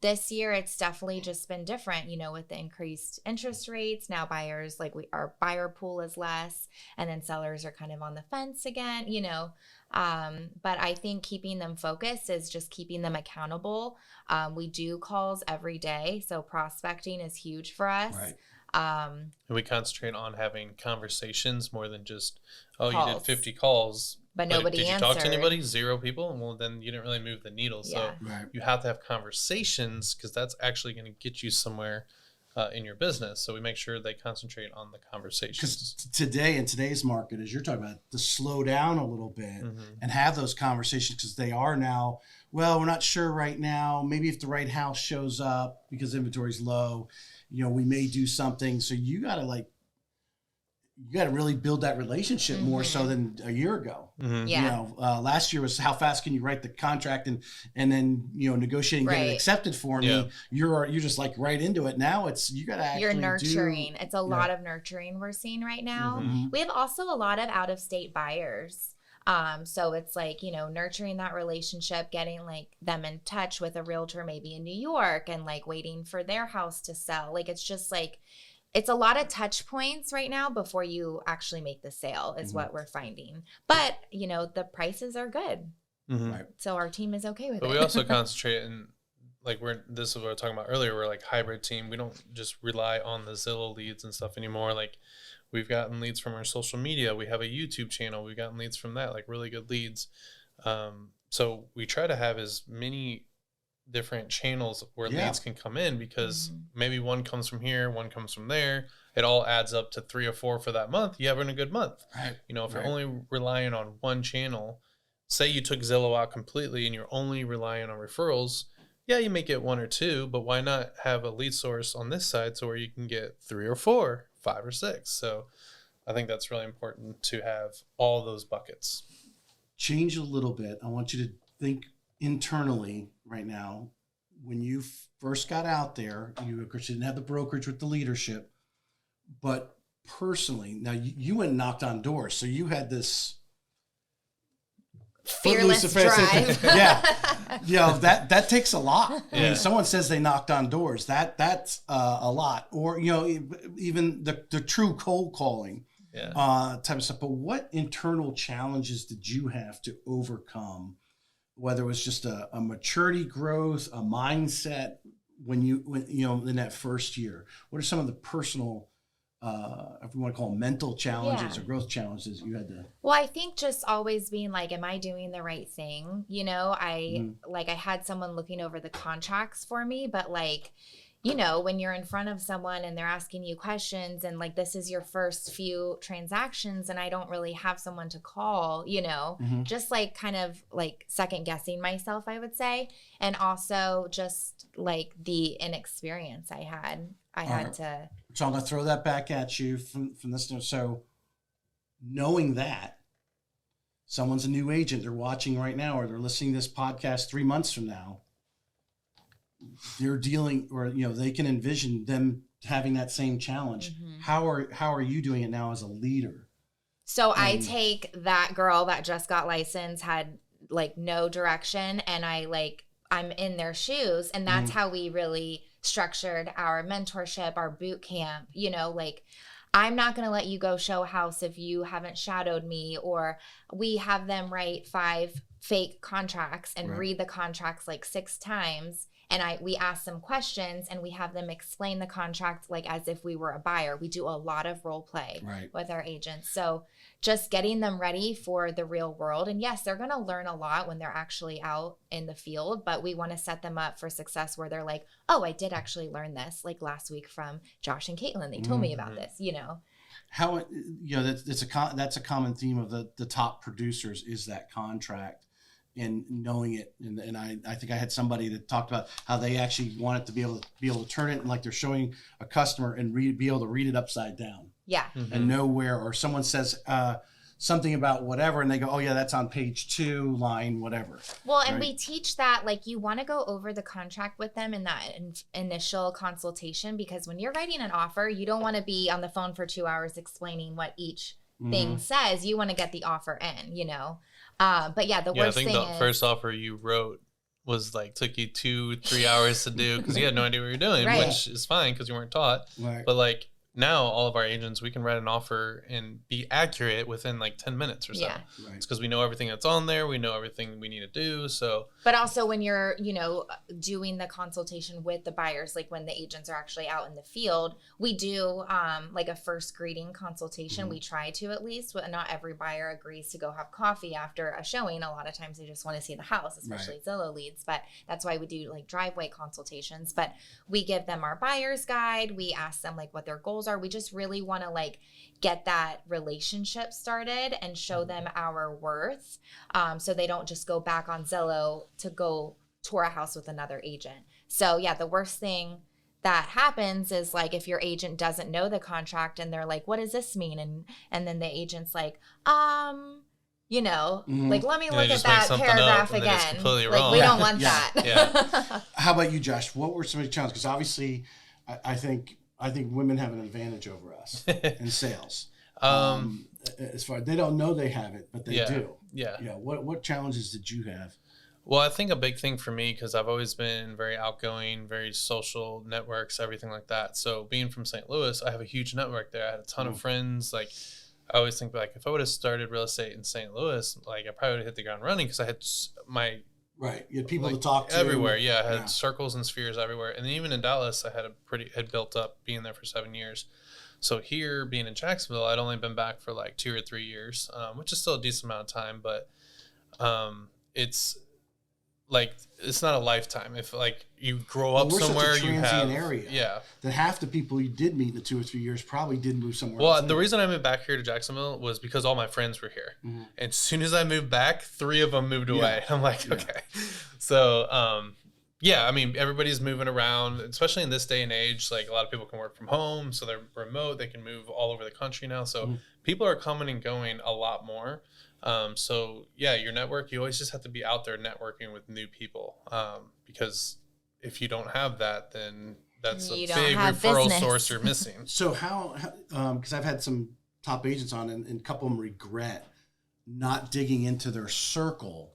S2: This year, it's definitely just been different, you know, with the increased interest rates. Now buyers, like our buyer pool is less, and then sellers are kind of on the fence again, you know. But I think keeping them focused is just keeping them accountable. We do calls every day. So prospecting is huge for us.
S1: Right.
S3: And we concentrate on having conversations more than just, oh,
S2: Calls.
S3: you did 50 calls.
S2: But nobody
S3: did you
S2: answered.
S3: talk to anybody? 0 people? Well, then you didn't really move the needle. So
S1: Right.
S3: you have to have conversations because that's actually going to get you somewhere in your business. So we make sure they concentrate on the conversations.
S1: Because today, in today's market, as you're talking about, to slow down a little bit and have those conversations, because they are now, well, we're not sure right now. Maybe if the right house shows up because inventory's low, you know, we may do something. So you got to really build that relationship more so than a year ago.
S2: Yeah.
S1: You know, last year was how fast can you write the contract and then, you know, negotiating, get it accepted for me. You're just like right into it. Now it's, you got to actually
S2: you're nurturing. It's a lot of nurturing we're seeing right now. We have also a lot of out-of-state buyers. So it's like, you know, nurturing that relationship, getting like them in touch with a realtor maybe in New York and like waiting for their house to sell. Like, it's just like, it's a lot of touch points right now before you actually make the sale is what we're finding. But, you know, the prices are good.
S1: Right.
S2: So our team is okay with it.
S3: But we also concentrate in, like, this is what we were talking about earlier. We're like hybrid team. We don't just rely on the Zillow leads and stuff anymore. Like, we've gotten leads from our social media. We have a YouTube channel. We've gotten leads from that, like really good leads. So we try to have as many different channels where leads can come in, because maybe one comes from here, one comes from there. It all adds up to 3 or 4 for that month. You're having a good month.
S1: Right.
S3: You know, if you're only relying on one channel, say you took Zillow out completely and you're only relying on referrals, yeah, you may get 1 or 2, but why not have a lead source on this side so where you can get 3 or 4, 5 or 6? So I think that's really important to have all those buckets.
S1: Change a little bit. I want you to think internally right now. When you first got out there, you of course didn't have the brokerage with the leadership, but personally, now you went and knocked on doors, so you had this
S2: fearless drive.
S1: You know, that takes a lot. I mean,
S3: Yeah.
S1: someone says they knocked on doors, that's a lot. Or, you know, even the true cold calling type of stuff. But what internal challenges did you have to overcome, whether it was just a maturity growth, a mindset, when you know, in that first year? What are some of the personal, if we want to call them mental challenges or growth challenges you had to?
S2: Well, I think just always being like, am I doing the right thing? You know, I had someone looking over the contracts for me, but like, you know, when you're in front of someone and they're asking you questions and like, this is your first few transactions and I don't really have someone to call, you know, just like kind of like second guessing myself, I would say. And also just like the inexperience I had to.
S1: So I'm going to throw that back at you from this. So knowing that someone's a new agent, they're watching right now, or they're listening to this podcast 3 months from now, they're dealing, or, you know, they can envision them having that same challenge. How are you doing it now as a leader?
S2: So I take that girl that just got licensed, had like no direction, and I'm in their shoes. And that's how we really structured our mentorship, our boot camp. You know, like, I'm not going to let you go show a house if you haven't shadowed me, or we have them write 5 fake contracts and read the contracts like 6 times. And we ask them questions and we have them explain the contract like as if we were a buyer. We do a lot of role play with our agents. So just getting them ready for the real world. And yes, they're going to learn a lot when they're actually out in the field, but we want to set them up for success where they're like, oh, I did actually learn this like last week from Josh and Katelynn. They told me about this, you know.
S1: How, you know, that's a common theme of the top producers, is that contract and knowing it. And I think I had somebody that talked about how they actually wanted to be able to turn it and like they're showing a customer and be able to read it upside down.
S2: Yeah.
S1: And know where, or someone says something about whatever, and they go, oh yeah, that's on page 2, line whatever.
S2: Well, and
S1: right?
S2: we teach that, like, you want to go over the contract with them in that initial consultation, because when you're writing an offer, you don't want to be on the phone for 2 hours explaining what each thing says. You want to get the offer in, you know. But yeah, the worst thing
S3: the first offer you wrote was like took you 2-3 hours to do because you had no idea what you're doing,
S2: Right.
S3: which is fine because you weren't taught.
S1: Right.
S3: But like now, all of our agents, we can write an offer and be accurate within like 10 minutes or so.
S2: Yeah.
S1: Right.
S3: It's because we know everything that's on there. We know everything we need to do. So,
S2: But also when you're, you know, doing the consultation with the buyers, like when the agents are actually out in the field, we do like a first greeting consultation. We try to, at least. Not every buyer agrees to go have coffee after a showing. A lot of times they just want to see the house, especially Zillow leads. But that's why we do like driveway consultations. But we give them our buyer's guide. We ask them like what their goals are. We just really want to like get that relationship started and show them our worth, so they don't just go back on Zillow to go tour a house with another agent. So yeah, the worst thing that happens is like if your agent doesn't know the contract and they're like, what does this mean? And then the agent's like, you know, like, let me look at that paragraph again. Like,
S3: wrong.
S2: we don't want that.
S3: Yeah.
S1: How about you, Josh? What were some of the challenges? Because obviously, I think women have an advantage over us in sales. As far they don't know they have it, but they do.
S3: Yeah.
S1: Yeah. What challenges did you have?
S3: Well, I think a big thing for me, because I've always been very outgoing, very social networks, everything like that. So being from St. Louis, I have a huge network there. I had a ton of friends. Like, I always think like if I would have started real estate in St. Louis, like I probably would have hit the ground running because I had my
S1: you had people to talk to
S3: everywhere. Yeah, I had circles and spheres everywhere. And then even in Dallas, I had built up being there for 7 years. So here, being in Jacksonville, I'd only been back for like 2 or 3 years, which is still a decent amount of time, but it's like it's not a lifetime. If like you grow up somewhere, you have
S1: area. That half the people you did meet in the 2 or 3 years probably did move somewhere.
S3: Well, the reason I moved back here to Jacksonville was because all my friends were here, and as soon as I moved back, 3 of them moved away. I'm like, okay, so yeah, I mean, everybody's moving around, especially in this day and age. Like a lot of people can work from home, so they're remote. They can move all over the country now. So people are coming and going a lot more. So yeah, your network, you always just have to be out there networking with new people. Because if you don't have that, then that's a big referral source you're missing.
S1: So how because I've had some top agents on and a couple of them regret not digging into their circle,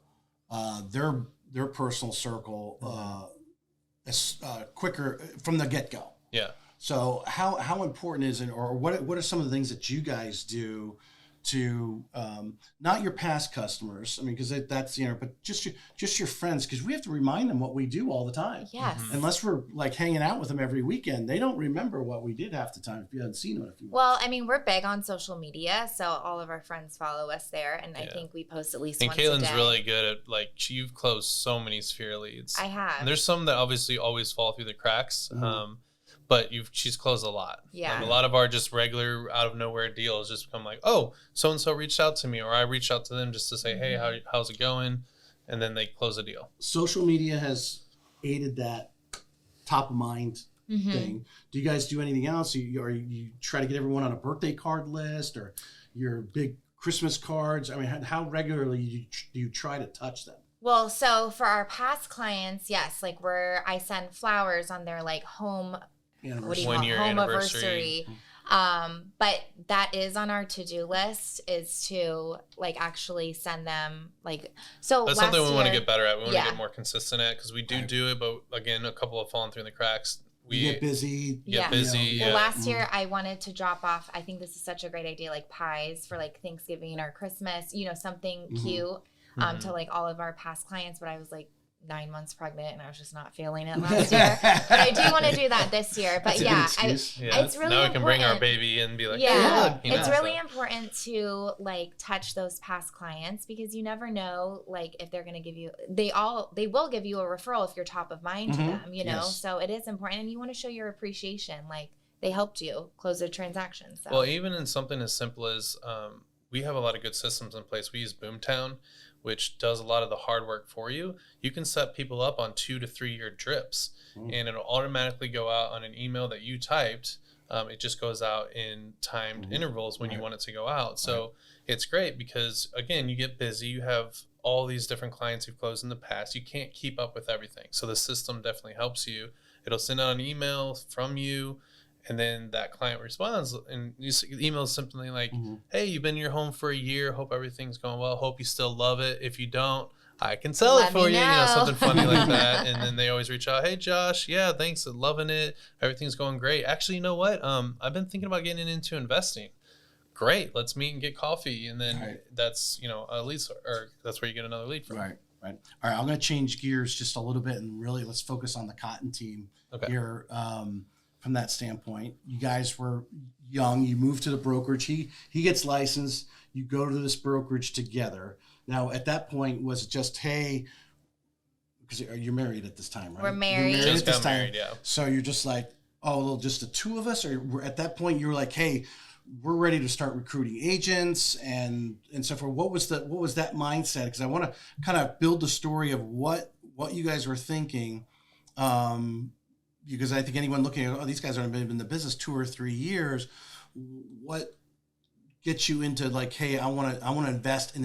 S1: their personal circle, quicker from the get-go.
S3: Yeah.
S1: So how important is it, or what are some of the things that you guys do to not your past customers? I mean, because that's but just your friends, because we have to remind them what we do all the time.
S2: Yes.
S1: Unless we're like hanging out with them every weekend, they don't remember what we did half the time if you haven't seen them in a few months.
S2: Well, I mean, we're big on social media, so all of our friends follow us there, and I think we post at least once a day.
S3: And Katelynn's really good at, like, you've closed so many sphere leads.
S2: I have.
S3: And there's some that obviously always fall through the cracks. But she's closed a lot.
S2: Yeah.
S3: Like a lot of our just regular out of nowhere deals just become like, oh, so and so reached out to me, or I reached out to them just to say, hey, how's it going? And then they close a deal.
S1: Social media has aided that top of mind thing. Do you guys do anything else? You try to get everyone on a birthday card list, or your big Christmas cards? I mean, how regularly do you try to touch them?
S2: Well, so for our past clients, yes, like I send flowers on their like home. What do you call it? Home anniversary. But that is on our to-do list, is to like actually send them like, so
S3: that's something we want to get better at. We want to get more consistent at, because we do it, but again, a couple have fallen through the cracks. We
S1: get busy.
S2: Well, last year I wanted to drop off, I think this is such a great idea, like pies for like Thanksgiving or Christmas, something cute to like all of our past clients, but I was like 9 months pregnant and I was just not feeling it last year. But I do want to do that this year. But it's really
S3: now we can bring our
S2: important.
S3: baby and be like,
S2: it's really important to like touch those past clients, because you never know like if they're going to give you, they will give you a referral if you're top of mind to them, so it is important, and you want to show your appreciation, like they helped you close a transaction. So.
S3: Well, even in something as simple as we have a lot of good systems in place. We use Boomtown, which does a lot of the hard work for you. You can set people up on 2 to 3 year drips, and it'll automatically go out on an email that you typed It just goes out in timed intervals when you want it to go out. So it's great because, again, you get busy. You have all these different clients you've closed in the past. You can't keep up with everything. So the system definitely helps you. It'll send out an email from you, and then that client responds, and you email something like, hey, you've been in your home for a year. Hope everything's going well. Hope you still love it. If you don't, I can sell it for you, something funny like that. And then they always reach out, hey, Josh, yeah, thanks, loving it. Everything's going great. Actually, you know what? I've been thinking about getting into investing. Great, let's meet and get coffee. And then that's, a lead, or that's where you get another lead from.
S1: Right. All right, I'm going to change gears just a little bit and really let's focus on the Cotton team here from that standpoint. You guys were young. You moved to the brokerage. He gets licensed. You go to this brokerage together. Now, at that point, was it just, hey, because you're married at this time, right?
S2: We're married.
S1: You're
S3: Just got married, yeah.
S1: So you're just like, oh, well, just the two of us? Or at that point, you were like, hey, we're ready to start recruiting agents and so forth. What was that mindset? Because I want to kind of build the story of what you guys were thinking. Because I think anyone looking at, these guys have been in the business 2 or 3 years. What gets you into like, hey, I want to invest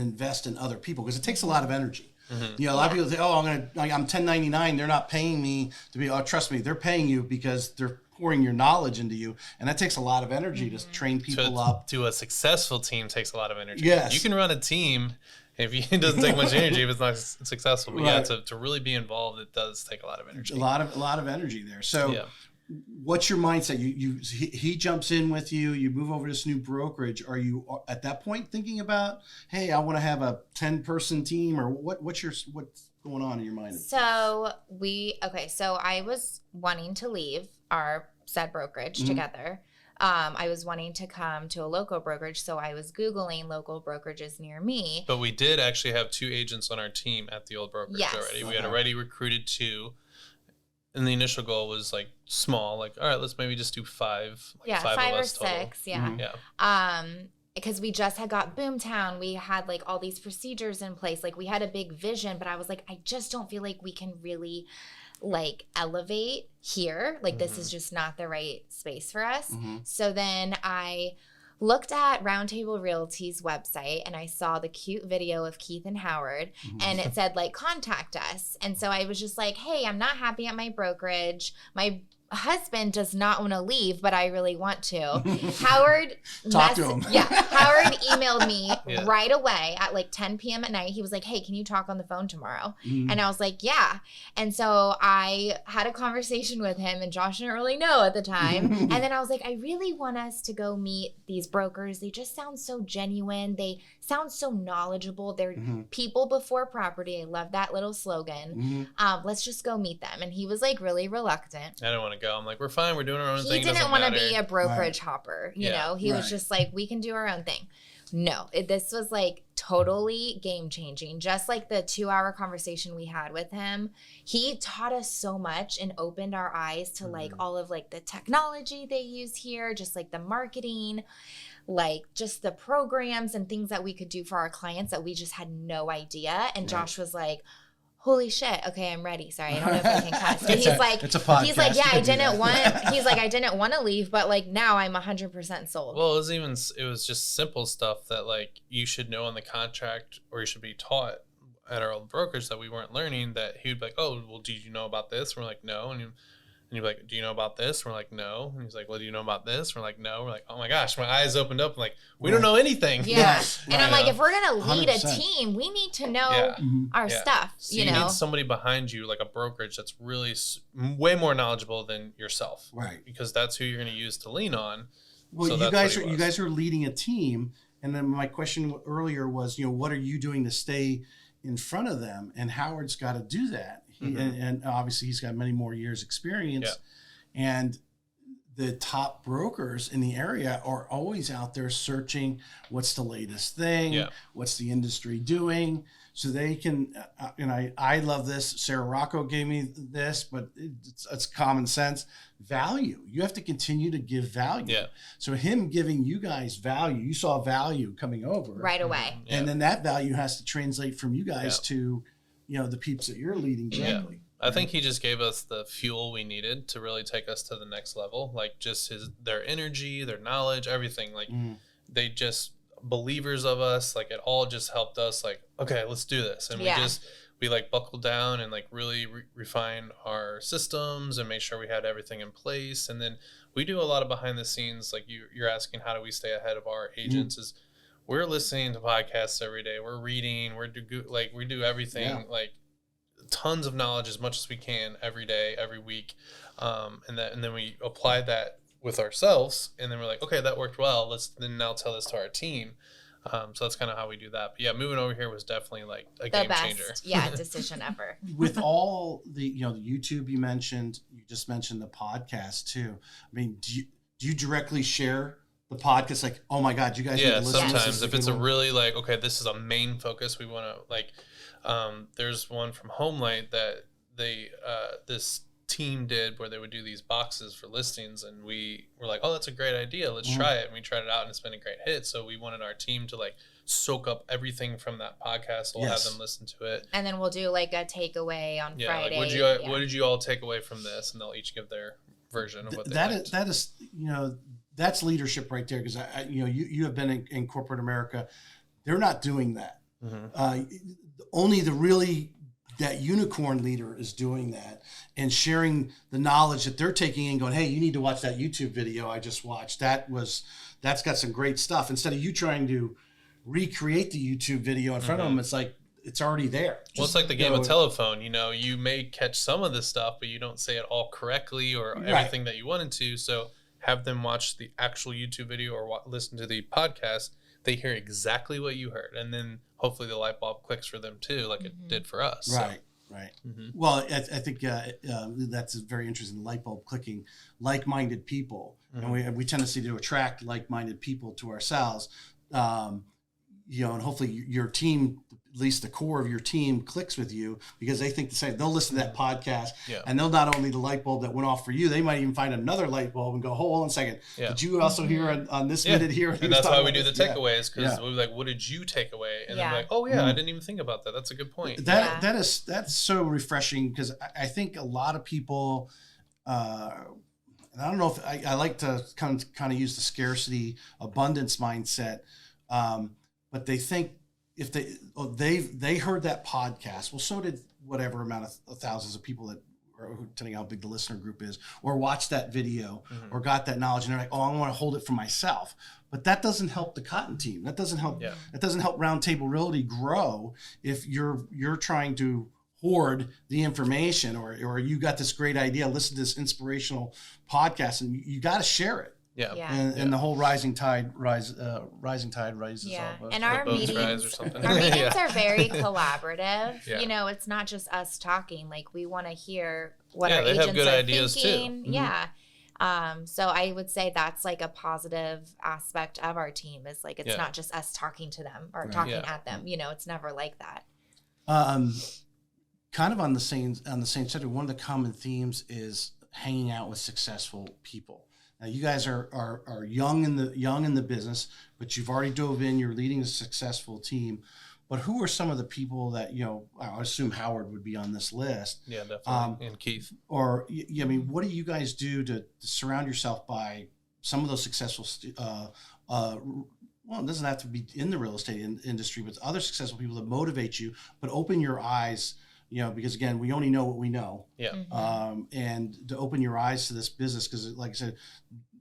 S1: in other people, because it takes a lot of energy. A lot of people say, oh, I'm 1099. They're not paying me to be. Oh, trust me, they're paying you because they're pouring your knowledge into you, and that takes a lot of energy to train people up.
S3: To a successful team takes a lot of energy.
S1: Yes,
S3: you can run a team it doesn't take much energy if it's not successful. But to really be involved, it does take a lot of energy.
S1: A lot of energy there. So. What's your mindset? He jumps in with you. You move over to this new brokerage. Are you at that point thinking about, hey, I want to have a 10-person team, or what's going on in your mind?
S2: So I was wanting to leave our said brokerage together. I was wanting to come to a local brokerage, so I was Googling local brokerages near me.
S3: But we did actually have 2 agents on our team at the old brokerage already. We had already recruited 2. And the initial goal was like small, like, all right, let's maybe just do 5. Like
S2: 5 or 6.
S3: Total.
S2: Because we just had got Boomtown. We had like all these procedures in place. Like we had a big vision, but I was like, I just don't feel like we can really like elevate here. Like this is just not the right space for us. So then I looked at Round Table Realty's website and I saw the cute video of Keith and Howard and it said like, contact us. And so I was just like, hey, I'm not happy at my brokerage. My husband does not want to leave, but I really want to. Howard
S1: talk to him.
S2: Howard emailed me right away at like 10 p.m. at night. He was like, hey, can you talk on the phone tomorrow? And I was like, yeah. And so I had a conversation with him, and Josh didn't really know at the time. And then I was like, I really want us to go meet these brokers. They just sound so genuine. They sound so knowledgeable. They're people before property. I love that little slogan. Let's just go meet them. And he was like really reluctant.
S3: I don't want to go. I'm like, we're fine. We're doing our own thing.
S2: He didn't want to be a brokerage hopper. You know, he was just like, we can do our own thing. No, this was like totally game changing. Just like the 2-hour conversation we had with him, he taught us so much and opened our eyes to like all of like the technology they use here, just like the marketing, like just the programs and things that we could do for our clients that we just had no idea. And Josh was like, holy shit, okay, I'm ready. Sorry, I don't know if I can cuss. But he's like,
S1: it's a podcast.
S2: He's like, yeah, I didn't want to leave, but like now I'm 100% sold.
S3: Well, it was just simple stuff that like you should know in the contract, or you should be taught at our old brokerage that we weren't learning, that he would be like, oh, well, do you know about this? And we're like, no. And you'd be like, do you know about this? And we're like, no. And he's like, well, do you know about this? And we're like, no. We're like, oh my gosh, my eyes opened up. I'm like, we don't know anything.
S2: Yeah. And I'm like, if we're going to lead 100%. A team, we need to know our stuff.
S3: So you need somebody behind you, like a brokerage that's really way more knowledgeable than yourself.
S1: Right.
S3: Because that's who you're going to use to lean on.
S1: Well, so you guys are leading a team. And then my question earlier was, what are you doing to stay in front of them? And Howard's got to do that. And obviously he's got many more years experience, and the top brokers in the area are always out there searching what's the latest thing, what's the industry doing, so they can, and I love this. Sarah Rocco gave me this, but it's common sense. Value. You have to continue to give value. Yeah. So him giving you guys value, you saw value coming over.
S2: Right away.
S1: And then that value has to translate from you guys to, the peeps that you're leading directly.
S3: I think he just gave us the fuel we needed to really take us to the next level. Like just their energy, their knowledge, everything. Like they just believers of us. Like it all just helped us. Like, okay, let's do this. And we like buckled down and like really refine our systems and make sure we had everything in place. And then we do a lot of behind the scenes. Like you're asking, how do we stay ahead of our agents? Is we're listening to podcasts every day. We're reading. We do everything like tons of knowledge as much as we can every day, every week, and then we apply that with ourselves, and then we're like, okay, that worked well. Let's then now tell this to our team. So that's kind of how we do that. But yeah, moving over here was definitely like a game changer.
S2: Decision ever.
S1: With all the the YouTube you mentioned, you just mentioned the podcast too. I mean, do you directly share the podcast? Like, oh my God, you guys need to listen to this.
S3: Sometimes if it's a really like, okay, this is a main focus, we want to like. There's one from Homelight that they this team did where they would do these boxes for listings, and we were like, oh, that's a great idea, let's try it. And we tried it out and it's been a great hit, so we wanted our team to like soak up everything from that podcast. We'll have them listen to it, and
S2: then we'll do like a takeaway on Friday.
S3: Like, what did you all take away from this? And they'll each give their version of what they liked.
S1: That is that's leadership right there, because you have been in corporate America. They're not doing that. Only that unicorn leader is doing that and sharing the knowledge that they're taking in, going, hey, you need to watch that YouTube video I just watched. That's got some great stuff. Instead of you trying to recreate the YouTube video in front of them, it's like, it's already there.
S3: Well, it's like the game of telephone. You may catch some of this stuff, but you don't say it all correctly or everything that you wanted to. So have them watch the actual YouTube video or listen to the podcast. They hear exactly what you heard, and then hopefully the light bulb clicks for them too, like it did for us.
S1: Right. Well, I think that's very interesting. Light bulb clicking, like-minded people, and we tend to attract like-minded people to ourselves. And hopefully your team, at least the core of your team, clicks with you because they think the same. They'll listen to that podcast, and they'll not only the light bulb that went off for you, they might even find another light bulb and go, hold on a second. Did you also hear on this minute here?
S3: And that's why we do the takeaways, because we're like, what did you take away? And they're like, oh yeah, I didn't even think about that. That's a good point.
S1: That's so refreshing, because I think a lot of people, and I don't know if I like to kind of use the scarcity abundance mindset, but they think, if they heard that podcast, well, so did whatever amount of thousands of people that, or depending on how big the listener group is, or watched that video or got that knowledge, and they're like, oh, I want to hold it for myself. But that doesn't help the Cotton team. That doesn't help. That doesn't help Round Table Realty grow if you're trying to hoard the information, or you got this great idea, listen to this inspirational podcast, and you got to share it. And the whole rising tide rises all boats.
S2: And our meetings, are very collaborative. It's not just us talking. Like, we want to hear what our agents
S3: have good
S2: are
S3: ideas
S2: thinking. So I would say that's like a positive aspect of our team, is like, it's not just us talking to them or talking at them. It's never like that.
S1: Kind of on the same subject, one of the common themes is hanging out with successful people. Now, you guys are young in the business, but you've already dove in. You're leading a successful team. But who are some of the people that, I assume Howard would be on this list? Yeah,
S3: definitely. And Keith.
S1: Or, I mean, what do you guys do to surround yourself by some of those successful, well, it doesn't have to be in the real estate industry, but other successful people that motivate you, but open your eyes, because again, we only know what we know. And to open your eyes to this business, because like I said,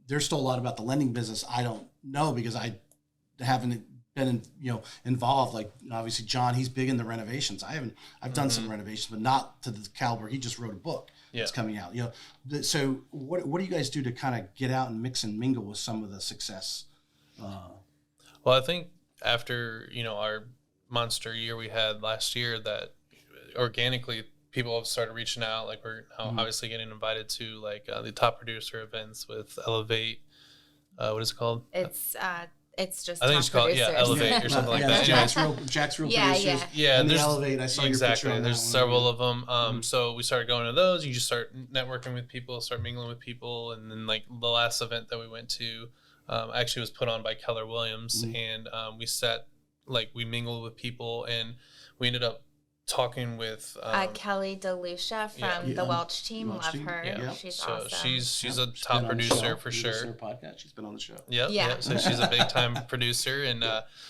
S1: there's still a lot about the lending business I don't know, because I haven't been involved. Like, obviously John, he's big in the renovations. I've done some renovations, but not to the caliber. He just wrote a book that's coming out. So what do you guys do to kind of get out and mix and mingle with some of the success?
S3: Well, I think after our monster year we had last year, that organically people have started reaching out. Like, we're now obviously getting invited to like the top producer events with Elevate. What is it called?
S2: It's just,
S3: I think it's called Elevate or something like that.
S1: Jack's real producers. And the Elevate, I saw your picture on that.
S3: There's several of them. So we started going to those. You just start networking with people, start mingling with people, and then like the last event that we went to actually was put on by Keller Williams, and we mingled with people, and we ended up talking with
S2: Kelly DeLucia from the Welch team. Love her.
S3: Yeah.
S2: She's
S3: so
S2: awesome.
S3: she's a top producer for sure.
S1: Podcast. She's been on the show.
S3: Yeah. So she's a big time producer, and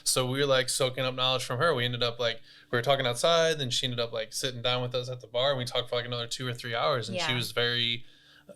S3: so we were like soaking up knowledge from her. We ended up like we were talking outside, then she ended up like sitting down with us at the bar, and we talked for like another 2 or 3 hours, and she was very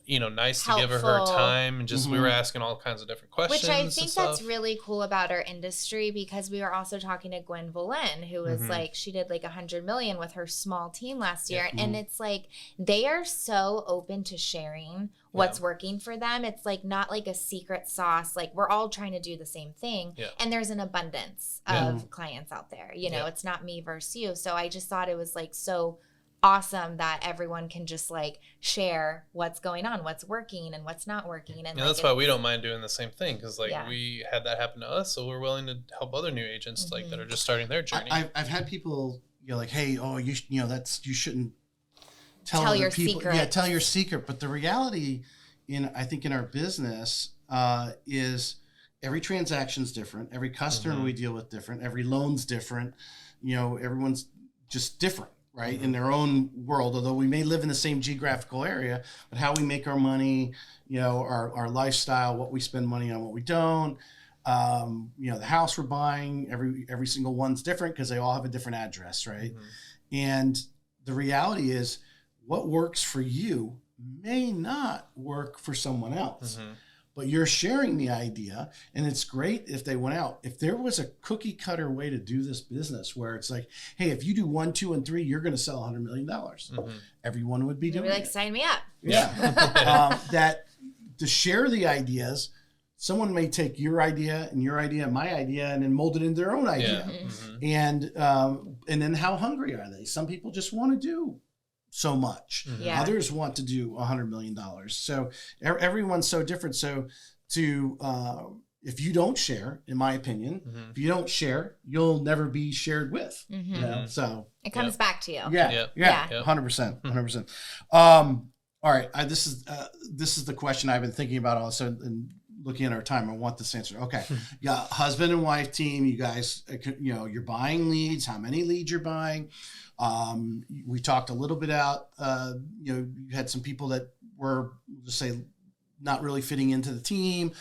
S3: nice to give her time, and just we were asking all kinds of different questions.
S2: Which I think that's really cool about our industry, because we were also talking to Gwen Volin, who was like, she did like 100 million with her small team last year. And it's like, they are so open to sharing what's working for them. It's like not like a secret sauce. Like we're all trying to do the same thing. And there's an abundance of clients out there. It's not me versus you. So I just thought it was like so awesome that everyone can just like share what's going on, what's working and what's not working. And
S3: that's why we don't mind doing the same thing, because like we had that happen to us, so we're willing to help other new agents like that are just starting their journey.
S1: I've had people like, hey, you shouldn't tell
S2: your
S1: people.
S2: secret.
S1: Yeah, tell your secret. But the reality I think in our business is every transaction's different, every customer we deal with different, every loan's different. Everyone's just different. Right, in their own world, although we may live in the same geographical area, but how we make our money, our lifestyle, what we spend money on, what we don't, the house we're buying, every single one's different because they all have a different address, right? And the reality is, what works for you may not work for someone else. But you're sharing the idea, and it's great if they went out. If there was a cookie cutter way to do this business where it's like, hey, if you do 1, 2, and 3, you're going to sell $100 million. Everyone would be doing it.
S2: Like, sign me up.
S1: Yeah. That to share the ideas, someone may take your idea and my idea and then mold it into their own idea. And then how hungry are they? Some people just want to do so much. Others want to do $100 million. So everyone's so different. So if you don't share, in my opinion, if you don't share, you'll never be shared with. So
S2: it comes back to you.
S1: Yeah. 100%. All right. This is the question I've been thinking about also, and looking at our time. I want this answer. Okay. Husband and wife team. You guys, you're buying leads. How many leads you're buying? We talked a little bit out, you had some people that were, just say, not really fitting into the team.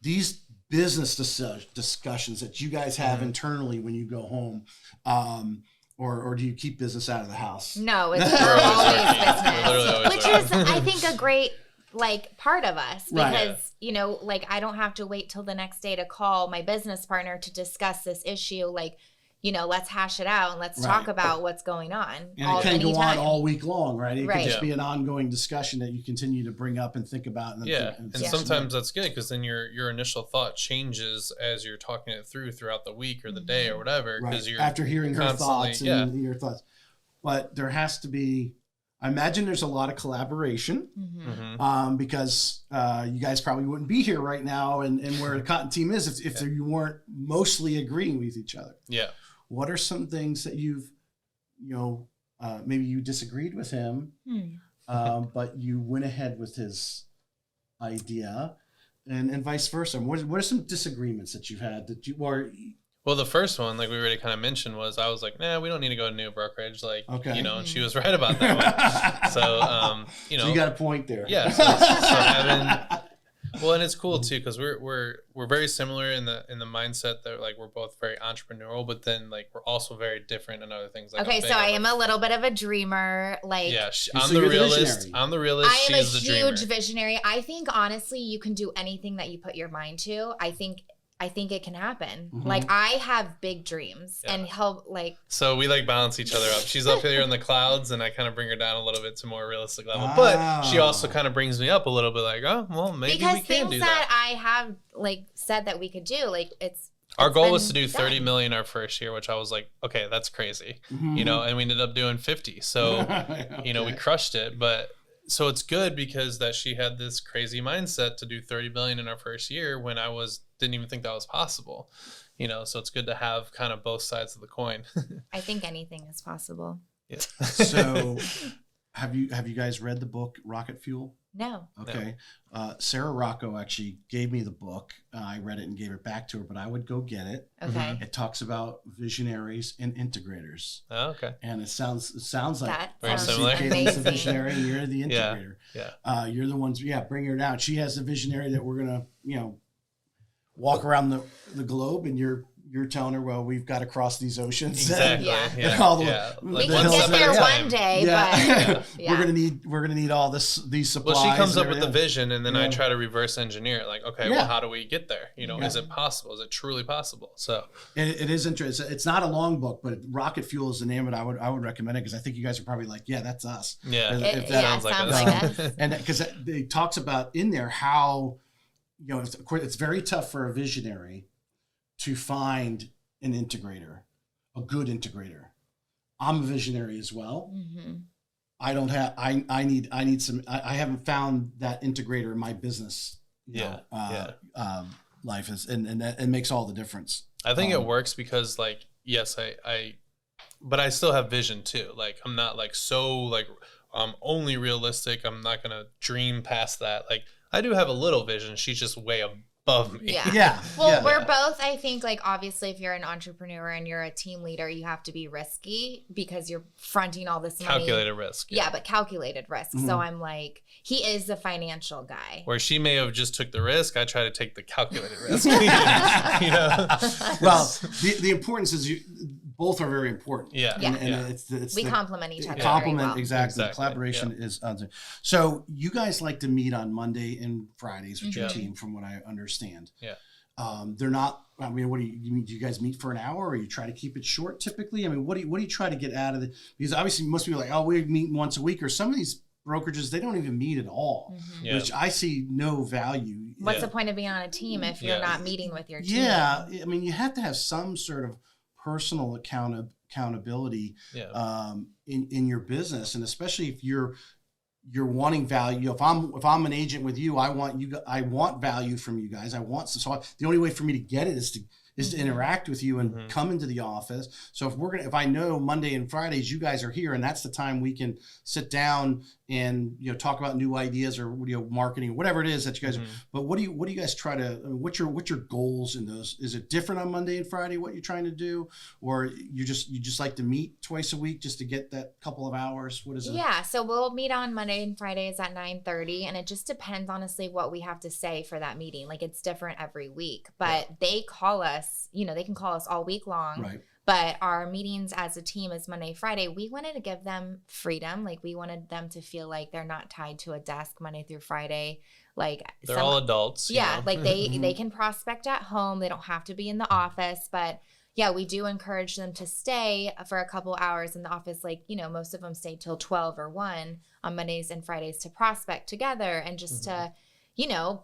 S1: These business discussions that you guys have internally when you go home, or do you keep business out of the house?
S2: No, it's always business, which is, I think, a great part of us, because I don't have to wait till the next day to call my business partner to discuss this issue. Let's hash it out and let's talk about what's going on.
S1: And it can go on all week long, right? It can just be an ongoing discussion that you continue to bring up and think about.
S3: And sometimes that's good, because then your initial thought changes as you're talking it throughout the week or the day or whatever. Because you're
S1: after hearing her thoughts and your thoughts. But there has to be, I imagine there's a lot of collaboration, because you guys probably wouldn't be here right now and where the Cotton team is if you weren't mostly agreeing with each other.
S3: Yeah.
S1: What are some things that you've, maybe you disagreed with him, but you went ahead with his idea, and vice versa? What are some disagreements that you've had that you or?
S3: Well, the first one, like we already kind of mentioned, was I was like, nah, we don't need to go to new brokerage. And she was right about that one. So,
S1: So you got a point there.
S3: Yeah. So having, well, and it's cool too, because we're very similar in the mindset that like we're both very entrepreneurial, but then like we're also very different in other things.
S2: Okay, so I am a little bit of a dreamer.
S3: I'm the realist. I'm the realist.
S2: I am a huge
S3: dreamer.
S2: Visionary. I think honestly, you can do anything that you put your mind to. I think it can happen. I have big dreams, and he'll
S3: So we balance each other up. She's up here in the clouds, and I kind of bring her down a little bit to more realistic level. But she also kind of brings me up a little bit, maybe
S2: because
S3: we can do that.
S2: Because things that I have said that we could do,
S3: our goal was to do 30 million our first year, which I was like, okay, that's crazy, and we ended up doing 50. So, we crushed it, but. So it's good because that she had this crazy mindset to do 30 billion in our first year when I didn't even think that was possible, so it's good to have kind of both sides of the coin.
S2: I think anything is possible.
S3: Yeah.
S1: So have you guys read the book Rocket Fuel?
S2: No.
S1: Okay. Sarah Rocco actually gave me the book. I read it and gave it back to her, but I would go get it.
S2: Okay.
S1: It talks about visionaries and integrators.
S3: Oh, okay.
S1: And it sounds like
S2: That
S3: Very
S2: sounds
S3: similar.
S1: Katelyn's the
S2: amazing.
S1: visionary and you're the integrator.
S3: Yeah.
S1: You're the ones, bring her down. She has the visionary that we're going to, walk around the globe, and you're telling her, well, we've got to cross these oceans.
S3: Exactly.
S2: Yeah.
S3: Yeah.
S1: All the-
S3: Yeah.
S1: We
S2: We
S1: The
S2: can
S1: hills
S2: get
S1: at
S2: there
S1: a
S2: one
S3: time.
S2: day,
S1: Yeah.
S2: but yeah.
S1: we're gonna need all these supplies.
S3: Well, she comes
S1: and
S3: up with the
S1: everything.
S3: vision, and then I
S1: Yeah.
S3: try to reverse engineer it. Like, okay,
S1: Yeah.
S3: well, how do we get there?
S1: Yeah.
S3: Is it possible? Is it truly possible? So,
S1: It is interesting. It's not a long book, but Rocket Fuel is the name of it. I would recommend it because I think you guys are probably like, yeah, that's us.
S3: yeah,
S1: If
S2: Yeah,
S3: sounds like
S2: sounds
S3: us.
S2: like us.
S1: And because it talks about in there how, it's very tough for a visionary to find an integrator, a good integrator. I'm a visionary as well.
S2: Mm-hmm.
S1: I don't have. I need some. I haven't found that integrator in my business. Life is, and it makes all the difference.
S3: I think it works because, like, yes, but I still have vision too. Like, I'm not like so like I'm only realistic. I'm not gonna dream past that. Like, I do have a little vision. She's just way above me.
S2: Yeah.
S1: Yeah.
S2: Well,
S1: yeah.
S2: we're both, I think, like, obviously, if you're an entrepreneur and you're a team leader, you have to be risky because you're fronting all this money.
S3: Calculated risk.
S2: Yeah, but calculated risk.
S1: Mhm.
S2: So I'm like, he is the financial guy.
S3: Where she may have just took the risk, I try to take the calculated risk. You know?
S1: Well, the importance is both are very important.
S3: Yeah.
S2: Yeah.
S1: And it's
S2: We
S1: the
S2: complement each other.
S1: compliment
S2: very well.
S1: exactly.
S3: Exactly,
S1: Collaboration is so you guys like to meet on Monday and Fridays with your
S2: Mhm.
S1: team, from what I understand.
S3: Yeah.
S1: They're not. I mean, what do you guys meet for an hour, or you try to keep it short? Typically, I mean, what do you try to get out of it? Because obviously, most people are like, oh, we meet once a week, or some of these brokerages they don't even meet at all,
S2: Mhm.
S3: Yeah.
S1: which I see no value.
S2: What's
S3: Yeah.
S2: the point of being on a team if you're
S3: Yeah.
S2: not meeting with your team?
S1: Yeah, I mean, you have to have some sort of personal accountability
S3: Yeah.
S1: in your business, and especially if you're wanting value. If I'm an agent with you, I want value from you guys. The only way for me to get it is to interact with you and
S3: Mhm.
S1: come into the office. So if I know Monday and Fridays you guys are here, and that's the time we can sit down and talk about new ideas or marketing or whatever it is that you guys.
S3: Mhm.
S1: But what do you guys try to? I mean, what's your goals in those? Is it different on Monday and Friday what you're trying to do, or you just like to meet twice a week just to get that couple of hours? What is it?
S2: Yeah, so we'll meet on Monday and Fridays at 9:30, and it just depends, honestly, what we have to say for that meeting. Like, it's different every week, but they call us, they can call us all week long.
S1: Right.
S2: But our meetings as a team is Monday, Friday. We wanted to give them freedom. Like, we wanted them to feel like they're not tied to a desk Monday through Friday. Like,
S3: They're all adults. you
S2: yeah,
S3: know?
S2: like they
S1: Mhm.
S2: can prospect at home. They don't have to be in the office, but yeah, we do encourage them to stay for a couple hours in the office. Like, most of them stay till 12 or 1 on Mondays and Fridays to prospect together and just to,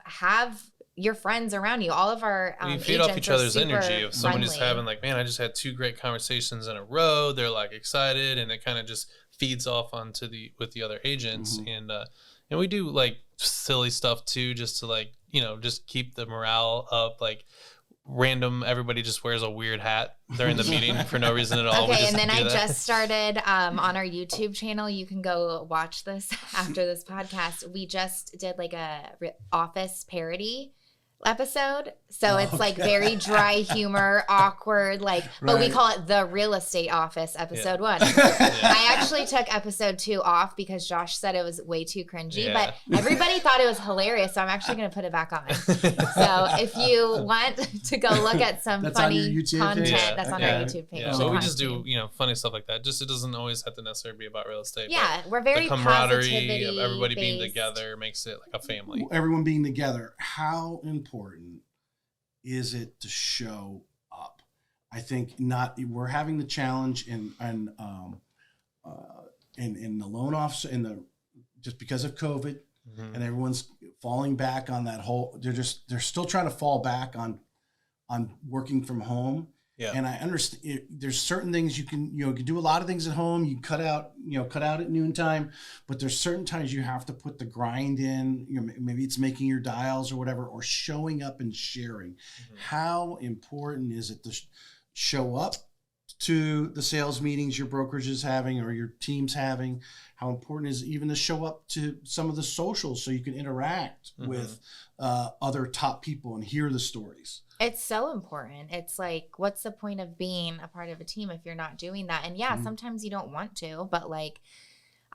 S2: have your friends around you. All of our
S3: we feed off
S2: agents
S3: each
S2: are
S3: other's
S2: super
S3: energy. If someone is
S2: friendly.
S3: having like, man, I just had 2 great conversations in a row, they're like excited, and it kind of just feeds off onto with the other agents.
S1: Mhm.
S3: And we do like silly stuff too, just to like, just keep the morale up. Like, everybody just wears a weird hat during the meeting for no reason at all. We
S2: Okay,
S3: just
S2: and then
S3: do
S2: I
S3: that.
S2: just started on our YouTube channel. You can go watch this after this podcast. We just did like a office parody episode. So it's like
S1: Okay.
S2: very dry humor, awkward, but we
S1: Right.
S2: call it the real estate office episode 1.
S3: Yeah.
S2: I actually took episode 2 off because Josh said it was way too cringy,
S3: Yeah.
S2: but everybody thought it was hilarious. So I'm actually going to put it back on. So if you want to go look at some
S1: That's on
S2: funny
S1: your YouTube
S2: content,
S1: page?
S2: that's on
S3: Yeah.
S2: our YouTube page.
S3: Yeah,
S1: Oh,
S3: but we
S1: okay.
S3: just do, funny stuff like that. Just it doesn't always have to necessarily be about real estate.
S2: Yeah, we're
S3: but
S2: very
S3: the camaraderie
S2: positivity
S3: of everybody being
S2: based.
S3: together makes it like a family.
S1: Everyone being together. How important is it to show up? I think we're having the challenge in the loan officer just because of COVID,
S3: Mhm.
S1: and everyone's falling back on that whole. They're still trying to fall back on working from home.
S3: Yeah.
S1: And I understand there's certain things you can do a lot of things at home. You cut out at noontime, but there's certain times you have to put the grind in. Maybe it's making your dials or whatever, or showing up and sharing.
S3: Mhm.
S1: How important is it to show up to the sales meetings your brokerage is having or your team's having? How important is it even to show up to some of the socials so you can interact with other top people and hear the stories?
S2: It's so important. It's like, what's the point of being a part of a team if you're not doing that? And yeah, sometimes you don't want to, but like,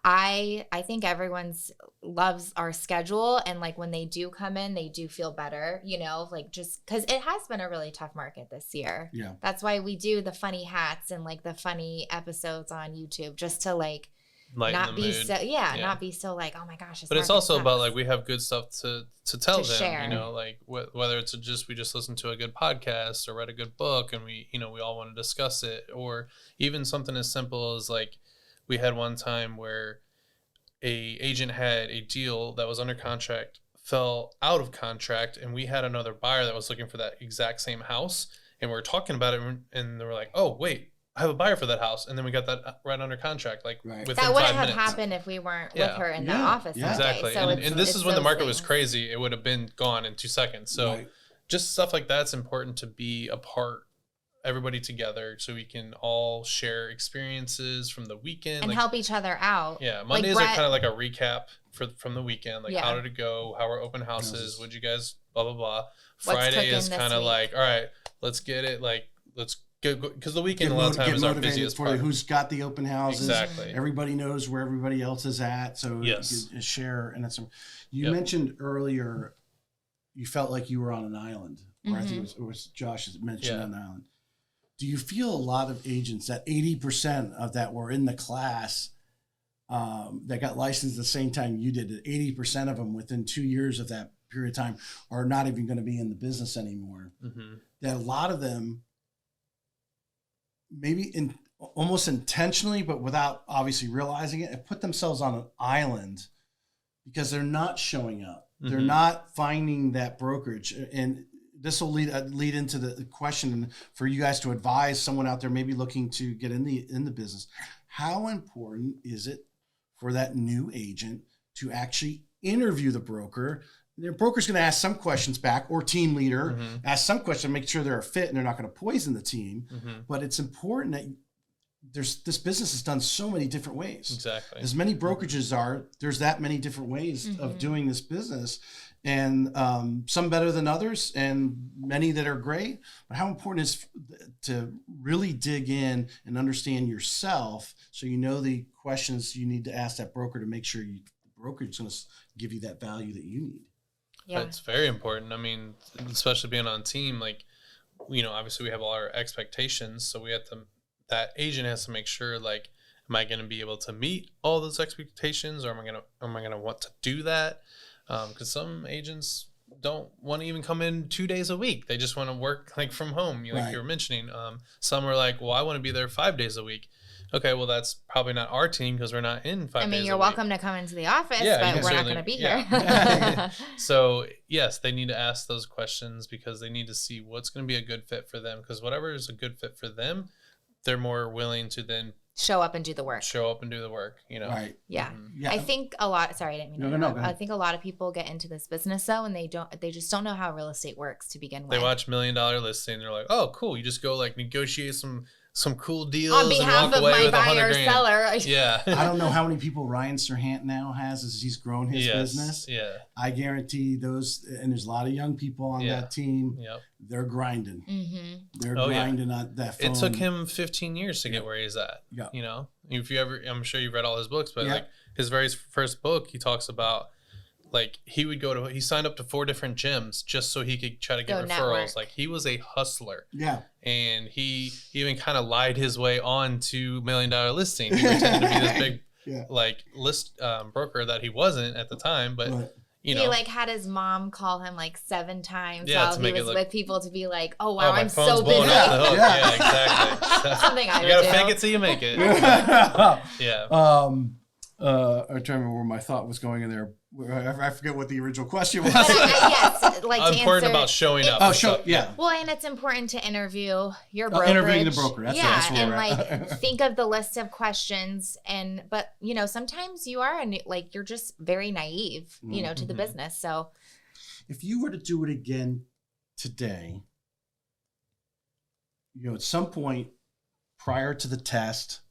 S2: I think everyone's loves our schedule, and like when they do come in, they do feel better, you know, like just because it has been a really tough market this year.
S1: Yeah.
S2: That's why we do the funny hats and like the funny episodes on YouTube, just to like
S3: Lighten
S2: not
S3: the
S2: be
S3: mood.
S2: so not be so like, oh my gosh.
S3: But it's also about like we have good stuff to tell them,
S2: share.
S3: you know, like whether it's we just listened to a good podcast or read a good book and we all want to discuss it, or even something as simple as like we had one time where a agent had a deal that was under contract, fell out of contract, and we had another buyer that was looking for that exact same house, and we were talking about it, and they were like, oh wait, I have a buyer for that house, and then we got that right under contract, like within 5 minutes.
S2: That wouldn't have happened if we weren't with her in the office that
S3: exactly.
S2: day. So
S3: and this is when the market was
S2: things.
S3: crazy. It would have been gone in 2 seconds. So just stuff like that's important to be a part, everybody together, so we can all share experiences from the weekend
S2: and help each other out.
S3: Yeah, Mondays are kind of like a recap from the weekend, like how did it go, how were open houses, would you guys blah blah blah. Friday is kind of like, all right, let's get it, like let's go, because the weekend a lot of times is our busiest part.
S1: Who's got the open houses?
S3: Exactly.
S1: Everybody knows where everybody else is at, so you can share. And that's you mentioned earlier, you felt like you were on an island, or I think it was Josh that mentioned on an island. Do you feel a lot of agents, that 80% of that were in the class that got licensed the same time you did, 80% of them within 2 years of that period of time are not even going to be in the business anymore? That a lot of them, maybe almost intentionally, but without obviously realizing it, have put themselves on an island because they're not showing up. They're not finding that brokerage. And this will lead into the question for you guys to advise someone out there maybe looking to get in the business. How important is it for that new agent to actually interview the broker? Their broker's going to ask some questions back, or team leader ask some questions, make sure they're a fit and they're not going to poison the team. But it's important that this business is done so many different ways.
S3: Exactly.
S1: As many brokerages there's that many different ways of doing this business. And some better than others, and many that are great. But how important is to really dig in and understand yourself, so you know the questions you need to ask that broker to make sure the brokerage is going to give you that value that you need.
S2: Yeah,
S3: it's very important. I mean, especially being on team, like, obviously we have all our expectations, so that agent has to make sure, like, am I going to be able to meet all those expectations, or am I going to want to do that? Because some agents don't want to even come in 2 days a week. They just want to work like from home, like you were mentioning. Some are like, well, I want to be there 5 days a week. Okay, well, that's probably not our team because we're not in 5 days a week.
S2: I mean, you're welcome to come into the office, but we're not going to be here.
S3: So, yes, they need to ask those questions because they need to see what's going to be a good fit for them, because whatever is a good fit for them, they're more willing to then
S2: show up and do the work.
S1: Right.
S2: Yeah. I think a lot, sorry, I didn't mean to
S1: interrupt.
S2: I think a lot of people get into this business though, and they just don't know how real estate works to begin with.
S3: They watch $1 Million Listing, they're like, oh, cool. You just go like negotiate some cool deals
S2: on behalf
S3: and walk
S2: of
S3: away
S2: my
S3: with
S2: buyer or
S3: $100,000.
S2: seller.
S3: Yeah.
S1: I don't know how many people Ryan Serhant now has as he's grown his business.
S3: Yeah.
S1: I guarantee those, and there's a lot of young people on that team.
S3: Yep.
S1: They're grinding. They're grinding on that phone.
S3: It took him 15 years to get where he's at.
S1: Yeah.
S3: If you ever, I'm sure you've read all his books, but like his very first book, he talks about like he signed up to 4 different gyms just so he could try to get referrals.
S2: Network.
S3: Like he was a hustler.
S1: Yeah.
S3: And he even kind of lied his way on to $1 Million Listing. He pretended to be this big like list broker that he wasn't at the time, but he
S2: like had his mom call him like 7 times
S3: while
S2: he was with people to be like, oh wow, I'm so busy.
S3: Yeah, exactly.
S2: Something I would do.
S3: You gotta fake it till you make it. Yeah.
S1: I'm trying to remember where my thought was going in there. I forget what the original question was.
S2: Yes, like
S3: important about showing up.
S2: Well, and it's important to interview your brokerage.
S1: Interviewing the broker. That's
S2: and like think of the list of questions, but sometimes you are you're just very naive, to the business. So,
S1: if you were to do it again today, at some point, prior to the test,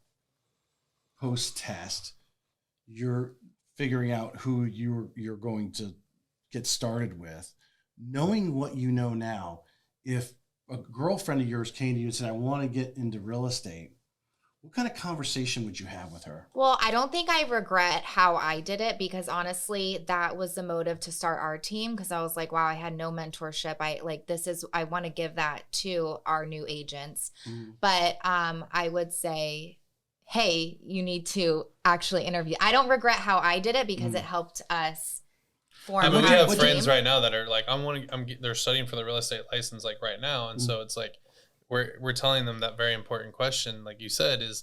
S1: post-test, you're figuring out who you're going to get started with. Knowing what you know now, if a girlfriend of yours came to you and said, I want to get into real estate, what kind of conversation would you have with her?
S2: Well, I don't think I regret how I did it, because honestly, that was the motive to start our team, because I was like, wow, I had no mentorship. I want to give that to our new agents. But I would say, hey, you need to actually interview. I don't regret how I did it, because it helped us form.
S3: I mean, we
S2: our
S3: have
S2: team.
S3: friends right now that are like, they're studying for the real estate license like right now, and so it's like we're telling them that very important question, like you said, is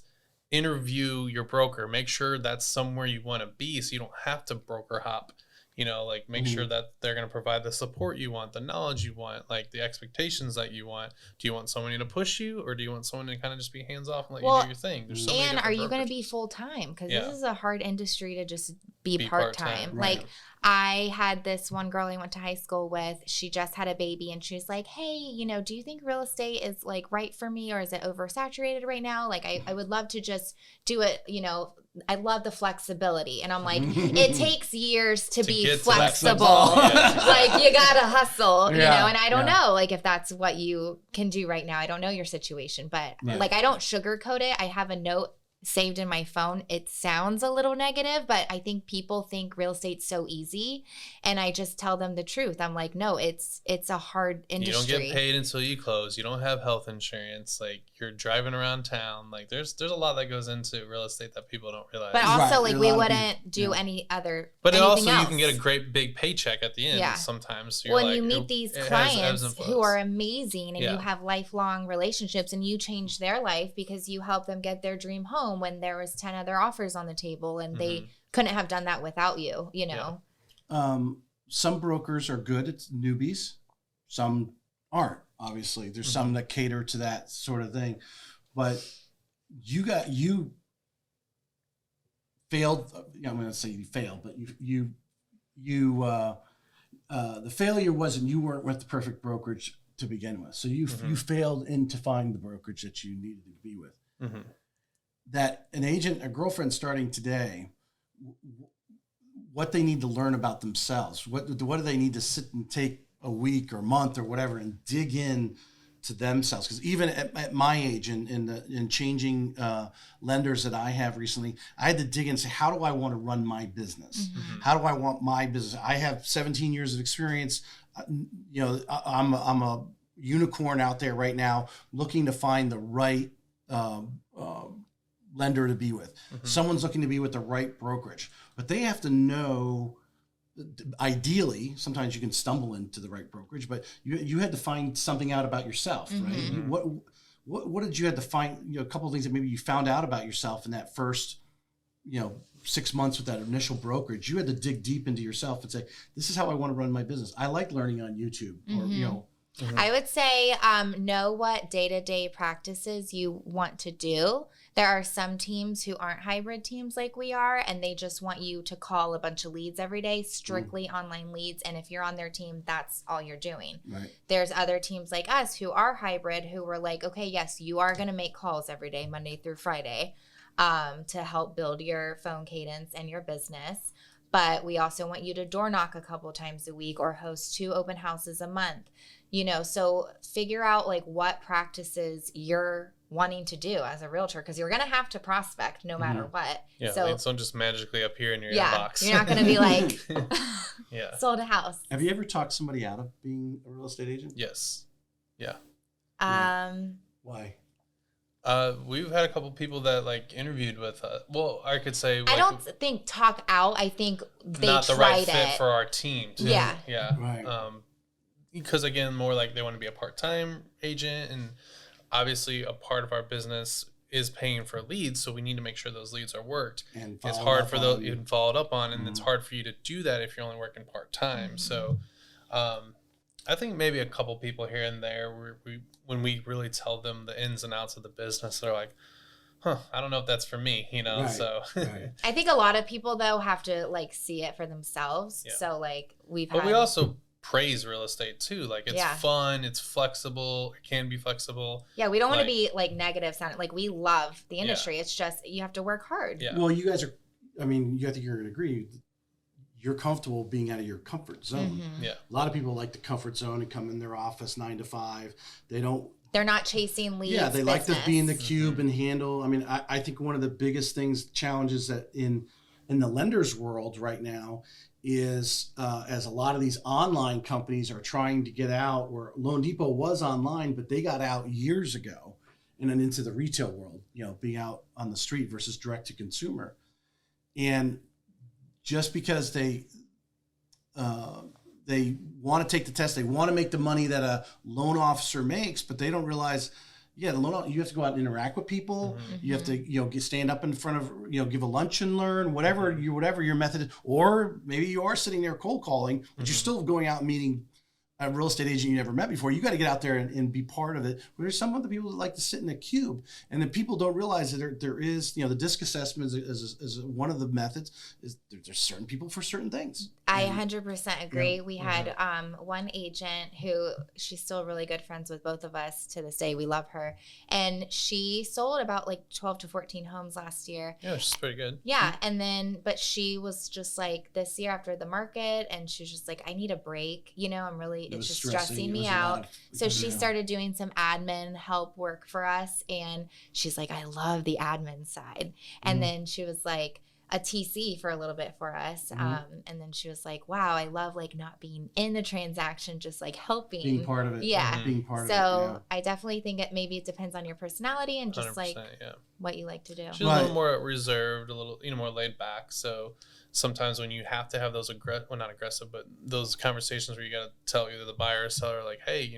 S3: interview your broker. Make sure that's somewhere you want to be, so you don't have to broker hop. Like make sure that they're going to provide the support you want, the knowledge you want, like the expectations that you want. Do you want someone to push you, or do you want someone to kind of just be hands off and let you do your thing? There's so many
S2: and are you going to
S3: brokers.
S2: be full time? Because this is a hard industry to just be part time.
S1: Right.
S2: Like I had this one girl I went to high school with. She just had a baby, and she was like, hey, do you think real estate is like right for me, or is it oversaturated right now? Like I would love to just do it. I love the flexibility. And I'm like, it takes years to be flexible. Like you got to hustle, and I don't know like if that's what you can do right now. I don't know your situation, but like I don't sugarcoat it. I have a note saved in my phone. It sounds a little negative, but I think people think real estate's so easy, and I just tell them the truth. I'm like, no, it's a hard industry.
S3: You don't get paid until you close. You don't have health insurance. Like you're driving around town. Like there's a lot that goes into real estate that people don't realize.
S2: But also like we wouldn't do any other.
S3: But also
S2: else.
S3: You can get a great big paycheck at the end sometimes. So
S2: when you meet these clients who are amazing, and you have lifelong relationships, and you change their life because you help them get their dream home when there was 10 other offers on the table, and they couldn't have done that without you,
S1: Some brokers are good at newbies. Some aren't, obviously. There's some that cater to that sort of thing. But you failed. I'm going to say you failed, but the failure wasn't you weren't with the perfect brokerage to begin with. So you failed to find the brokerage that you needed to be with. That an agent, a girlfriend starting today, what they need to learn about themselves, what do they need to sit and take a week or month or whatever and dig in to themselves? Because even at my age in changing lenders that I have recently, I had to dig in and say, how do I want to run my business? How do I want my business? I have 17 years of experience. I'm a unicorn out there right now looking to find the right lender to be with. Someone's looking to be with the right brokerage, but they have to know, ideally, sometimes you can stumble into the right brokerage, but you had to find something out about yourself, right? What did you have to find, a couple of things that maybe you found out about yourself in that first, 6 months with that initial brokerage. You had to dig deep into yourself and say, this is how I want to run my business. I like learning on YouTube or,
S2: I would say know what day-to-day practices you want to do. There are some teams who aren't hybrid teams like we are, and they just want you to call a bunch of leads every day, strictly online leads. And if you're on their team, that's all you're doing. Right. There's other teams like us who are hybrid, who were like, okay, yes, you are going to make calls every day, Monday through Friday, to help build your phone cadence and your business. But we also want you to door knock a couple times a week or host 2 open houses a month. So figure out like what practices you're wanting to do as a realtor, because you're going to have to prospect no matter what.
S3: Yeah, so it's not just magically appear in your inbox.
S2: You're not going to be like, sold a house.
S1: Have you ever talked somebody out of being a real estate agent?
S3: Yes. Yeah.
S1: Why?
S3: We've had a couple people that like interviewed with us. Well, I could say
S2: I don't think talk out. I think they
S3: not the
S2: tried
S3: right fit
S2: it
S3: for our team. Too.
S2: Yeah.
S1: Right.
S3: Because again, more like they want to be a part-time agent, and obviously a part of our business is paying for leads, so we need to make sure those leads are worked. And it's hard for those and followed up on, and it's hard for you to do that if you're only working part-time. So I think maybe a couple people here and there, when we really tell them the ins and outs of the business, they're like, I don't know if that's for me,
S1: Right.
S3: So
S2: I think a lot of people though have to like see it for themselves. Yeah. So like
S3: we also praise real estate too. Like it's fun, it's flexible, it can be flexible.
S2: Yeah, we don't want to be like negative sounding. Like we love the industry. It's just you have to work hard.
S1: Yeah. Well, you guys are, I mean, I think you're going to agree. You're comfortable being out of your comfort zone.
S3: Yeah.
S1: A lot of people like the comfort zone and come in their office 9 to 5.
S2: They're not chasing leads.
S1: Yeah, they like to be in the cube and handle. I mean, I think one of the biggest challenges that in the lenders world right now is as a lot of these online companies are trying to get out, where Loan Depot was online, but they got out years ago and then into the retail world, being out on the street versus direct to consumer. And just because they want to take the test, they want to make the money that a loan officer makes, but they don't realize, you have to go out and interact with people. Mm-hmm. You have to, stand up in front of, give a lunch and learn, whatever your method is. Or maybe you are sitting there cold calling, but you're still going out and meeting a real estate agent you never met before. You got to get out there and be part of it. But there's some of the people that like to sit in a cube, and then people don't realize that there is, the disc assessment is one of the methods. Is there's certain people for certain things.
S2: I 100% agree. We had one agent who, she's still really good friends with both of us to this day. We love her. And she sold about like 12 to 14 homes last year.
S3: Yeah, she's pretty good.
S2: Yeah. And then, but she was just like this year after the market, and she was just like, I need a break. It's just stressing me out. So she started doing some admin help work for us. And she's like, I love the admin side. And then she was like, a TC for a little bit for us. And then she was like, wow, I love like not being in the transaction, just like helping.
S1: Being part of it.
S2: Yeah.
S1: Being part of it.
S2: So I definitely think it depends on your personality and just like what you like to do.
S3: She's a little more reserved, a little, more laid back. So sometimes when you have to have those not aggressive, but those conversations where you got to tell either the buyer or seller, like, hey,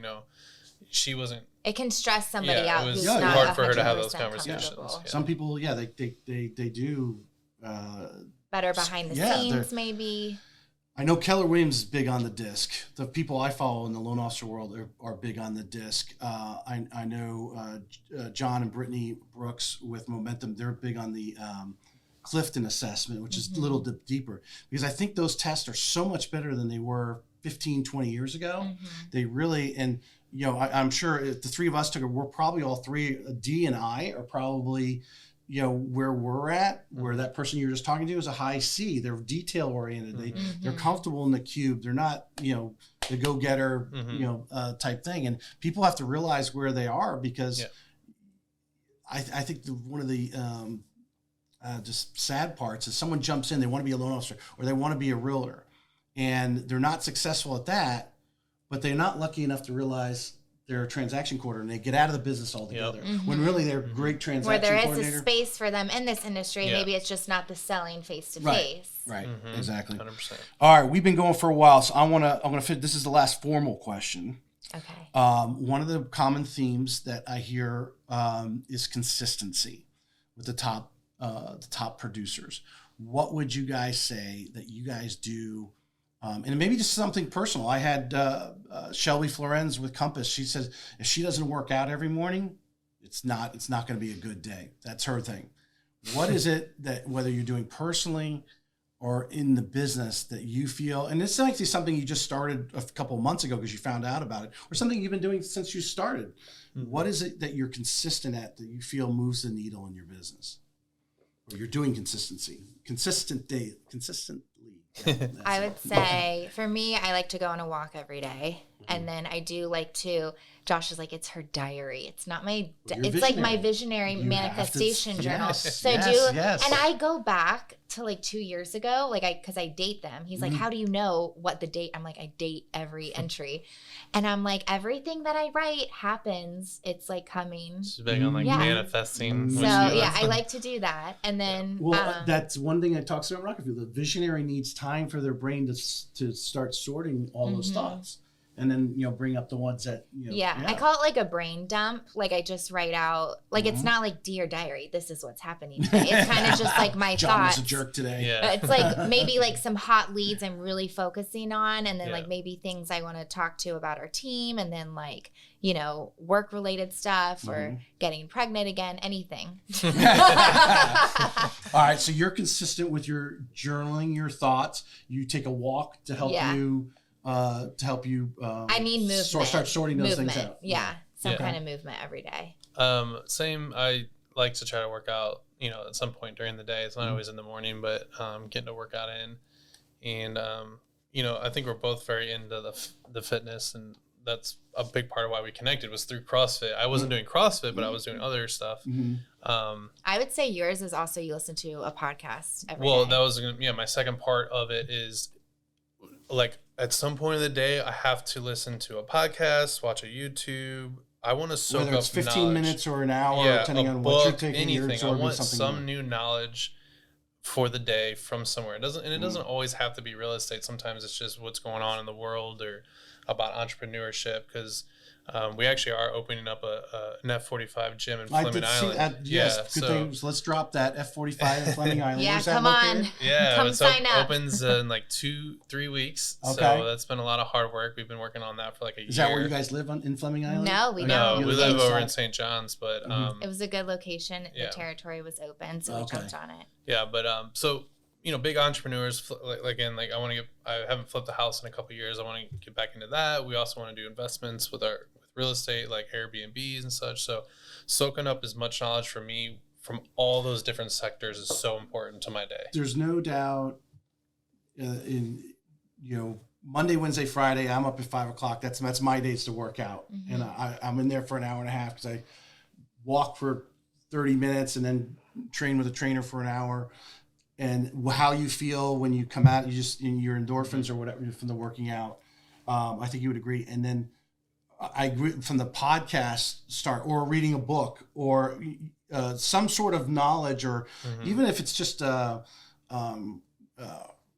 S3: she wasn't.
S2: It can stress somebody out.
S3: It was
S2: who's not
S3: hard for her to have those conversations.
S1: Yeah. Some people, they do.
S2: Better behind the scenes, maybe.
S1: I know Keller Williams is big on the disc. The people I follow in the loan officer world are big on the disc. I know John and Brittany Brooks with Momentum, they're big on the Clifton assessment, which is a little deeper, because I think those tests are so much better than they were 15, 20 years ago. They really, and I'm sure if the three of us took it, we're probably all three, D and I are probably where we're at, where that person you're just talking to is a high C. They're detail oriented. They're comfortable in the cube. They're not, the go-getter, type thing. And people have to realize where they are, because I think one of the just sad parts is someone jumps in, they want to be a loan officer or they want to be a realtor, and they're not successful at that, but they're not lucky enough to realize they're a transaction coordinator, and they get out of the business altogether. When really they're great transaction coordinator.
S2: Where there is a space for them in this industry, maybe it's just not the selling face to face.
S1: Right. Exactly.
S3: 100%.
S1: All right, we've been going for a while, so I'm gonna fit. This is the last formal question.
S2: Okay.
S1: One of the common themes that I hear is consistency with the top producers. What would you guys say that you guys do? And maybe just something personal. I had Shelby Florenz with Compass. She says if she doesn't work out every morning, it's not going to be a good day. That's her thing. What is it that, whether you're doing personally or in the business, that you feel, and it's likely something you just started a couple of months ago because you found out about it, or something you've been doing since you started? What is it that you're consistent at that you feel moves the needle in your business, or you're doing consistently?
S2: I would say for me, I like to go on a walk every day. And then I do like to, Josh is like, it's her diary. It's not my, it's like my visionary manifestation journal. So and I go back to like 2 years ago, cause I date them. He's like, how do you know what the date? I'm like, I date every entry. And I'm like, everything that I write happens. It's like coming.
S3: She's big on manifesting.
S2: So I like to do that. And then,
S1: that's one thing I talk about Rockefeller. The visionary needs time for their brain to start sorting all those thoughts. And then, bring up the ones that,
S2: I call it like a brain dump. Like I just write out, like it's not like Dear Diary, this is what's happening today. It's kind of just like my
S1: John
S2: thoughts.
S1: was a jerk today.
S3: Yeah.
S2: It's like maybe like some hot leads I'm really focusing on. And then like maybe things I want to talk to about our team. And then like, work related stuff or getting pregnant again, anything.
S1: All right. So you're consistent with your journaling, your thoughts. You take a walk to help you to help you
S2: I need movement.
S1: start sorting those things out.
S2: Yeah. Some kind of movement every day.
S3: Same. I like to try to work out, at some point during the day. It's not always in the morning, but getting to work out in. And, I think we're both very into the fitness, and that's a big part of why we connected was through CrossFit. I wasn't doing CrossFit, but I was doing other stuff.
S2: I would say yours is also you listen to a podcast every day.
S3: Well, that was, my second part of it is like at some point of the day, I have to listen to a podcast, watch a YouTube. I want to soak up
S1: whether it's 15
S3: knowledge.
S1: minutes or an hour, depending on
S3: book,
S1: what you're taking.
S3: Anything. I want some
S1: new.
S3: new knowledge for the day from somewhere. It doesn't always have to be real estate. Sometimes it's just what's going on in the world or about entrepreneurship, because we actually are opening up an F45 gym in Fleming Island.
S1: Yes, good thing. So let's drop that F45 in Fleming Island.
S2: Yeah,
S1: Where's that
S2: come on.
S1: located?
S3: Yeah,
S2: Come
S3: it
S2: sign up.
S3: opens in like 2-3 weeks.
S1: Okay.
S3: So that's been a lot of hard work. We've been working on that for like a year.
S1: Is that where you guys live in Fleming Island?
S2: No, we
S3: No,
S2: don't.
S3: we live over in St. John's, but
S2: It was a good location.
S3: Yeah.
S2: The territory was open, so we jumped on it.
S3: yeah, but so big entrepreneurs, I haven't flipped a house in a couple of years. I want to get back into that. We also want to do investments with real estate, like Airbnbs and such. So soaking up as much knowledge for me from all those different sectors is so important to my day.
S1: There's no doubt Monday, Wednesday, Friday, I'm up at 5:00. That's my days to work out. And I'm in there for an hour and a half because I walk for 30 minutes and then train with a trainer for an hour. And how you feel when you come out, your endorphins or whatever from the working out. I think you would agree. And then I agree from the podcast start or reading a book or some sort of knowledge, or even if it's just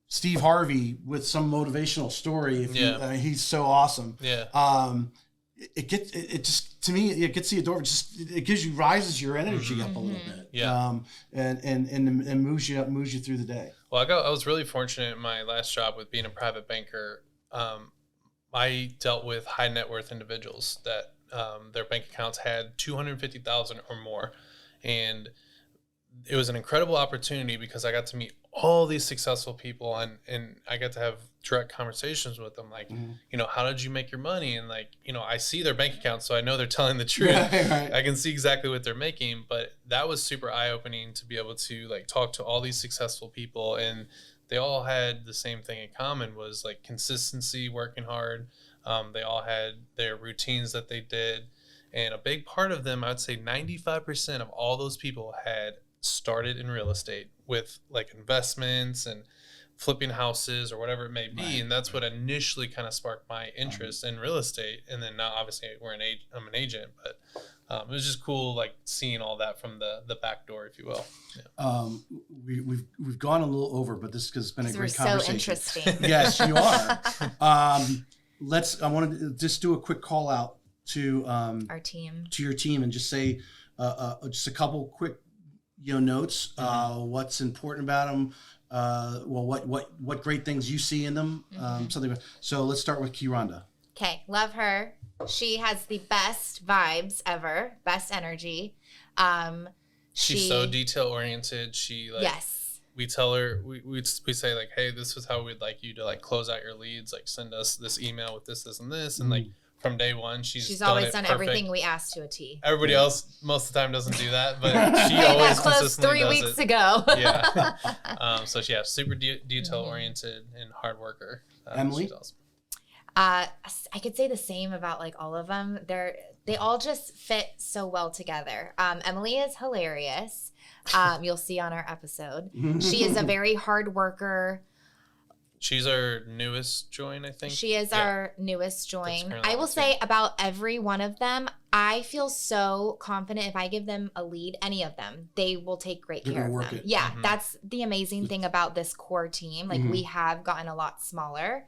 S1: Steve Harvey with some motivational story. He's so awesome.
S3: Yeah.
S1: It gets the endorphins. It gives you rises your energy up a little bit.
S3: Yeah.
S1: And moves you through the day.
S3: Well, I was really fortunate in my last job with being a private banker. I dealt with high net worth individuals that their bank accounts had $250,000 or more, and it was an incredible opportunity because I got to meet all these successful people and I got to have direct conversations with them. Like, how did you make your money? And I see their bank accounts, so I know they're telling the truth. Right. I can see exactly what they're making, but that was super eye opening to be able to talk to all these successful people. And they all had the same thing in common was consistency, working hard. They all had their routines that they did. And a big part of them, I'd say 95% of all those people had started in real estate with investments and flipping houses or whatever it may be. Right. And that's what initially kind of sparked my interest in real estate. And then now obviously I'm an agent, but it was just cool seeing all that from the back door, if you will. Yeah.
S1: We've gone a little over, but this has been a great conversation.
S2: So interesting.
S1: Yes, you are. I want to just do a quick call out to
S2: our team,
S1: to your team, and just say just a couple quick notes. What's important about them. What great things you see in them. So let's start with Kironda.
S2: Okay, love her. She has the best vibes ever, best energy.
S3: She's so detail oriented.
S2: Yes.
S3: We tell her, we say hey, this is how we'd like you to close out your leads. Send us this email with this, and this. And from day one, she's
S2: always done everything we asked to a T.
S3: Everybody else most of the time doesn't do that, but she always consistently does
S2: 3 weeks ago.
S3: Yeah. So super detail oriented and hard worker.
S1: Emily?
S3: She's awesome.
S2: I could say the same about all of them. They all just fit so well together. Emily is hilarious. You'll see on our episode. She is a very hard worker.
S3: She's our newest join, I think.
S2: She is our newest join. I will say about every one of them, I feel so confident if I give them a lead, any of them, they will take great care of them. Yeah, that's the amazing thing about this core team. We have gotten a lot smaller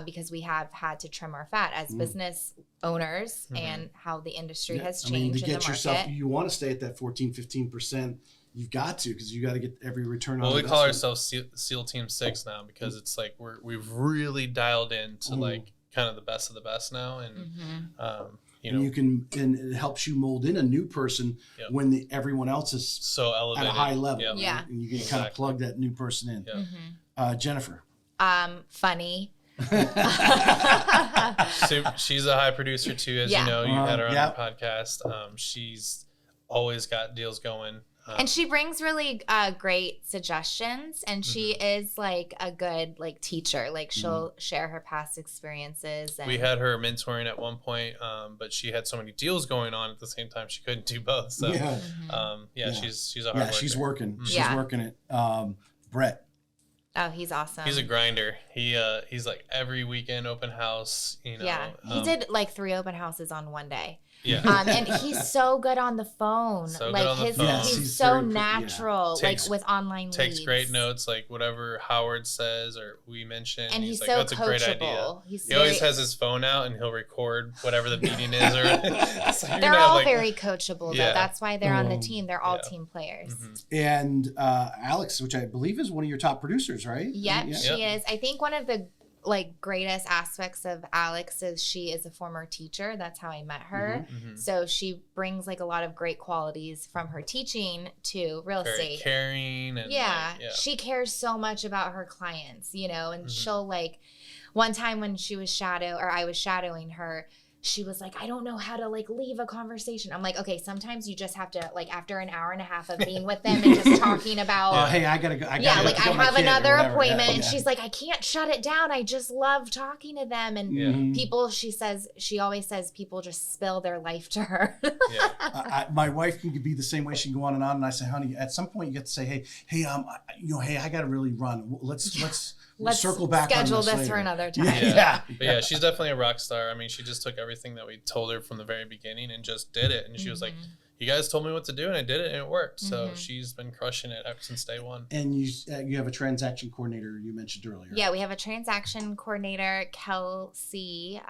S2: because we have had to trim our fat as business owners and how the industry has changed in the market.
S1: You want to stay at that 14-15%. You've got to, because you got to get every return on investment.
S3: We call ourselves SEAL Team 6 now because it's we've really dialed into kind of the best of the best now, and
S1: you can, and it helps you mold in a new person when everyone else is
S3: so elevated
S1: at a high level.
S2: Yeah,
S1: and you can kind of plug that new person in. Jennifer,
S2: funny.
S3: She's a high producer too, as you know. You had her on your podcast. She's always got deals going.
S2: And she brings really great suggestions, and she is like a good teacher. Like she'll share her past experiences. And
S3: we had her mentoring at one point, but she had so many deals going on at the same time she couldn't do both. So she's a hard worker.
S1: She's working. She's working it. Brett.
S2: Oh, he's awesome.
S3: He's a grinder. He's like every weekend open house. You know.
S2: Yeah, he did like 3 open houses on one day.
S3: Yeah.
S2: And he's so good on the phone. He's so natural, with online leads.
S3: Takes great notes, like whatever Howard says or we mention.
S2: And he's
S3: like,
S2: so
S3: that's
S2: coachable.
S3: A great idea. He always has his phone out and he'll record whatever the meeting is. Or
S2: they're all very coachable, though. That's why they're on the team. They're all team players.
S1: And Alex, which I believe is one of your top producers, right?
S2: Yep, she is. I think one of the greatest aspects of Alex is she is a former teacher. That's how I met her. So she brings a lot of great qualities from her teaching to real estate.
S3: Caring and
S2: she cares so much about her clients, and she'll one time when I was shadowing her, she was like, I don't know how to leave a conversation. I'm like, okay, sometimes you just have to after an hour and a half of being with them and just talking about
S1: hey, I gotta go. I
S2: have another appointment, and she's like, I can't shut it down. I just love talking to them. And people, she always says people just spill their life to her.
S1: My wife can be the same way. She can go on, and I say, honey, at some point you get to say, hey, I gotta really run. Let's circle back.
S2: Schedule
S1: on this
S2: for another time.
S3: But she's definitely a rock star. I mean, she just took everything that we told her from the very beginning and just did it. And she was like, you guys told me what to do, and I did it, and it worked. So she's been crushing it ever since day one.
S1: And you have a transaction coordinator you mentioned earlier.
S2: Yeah, we have a transaction coordinator, Kelsey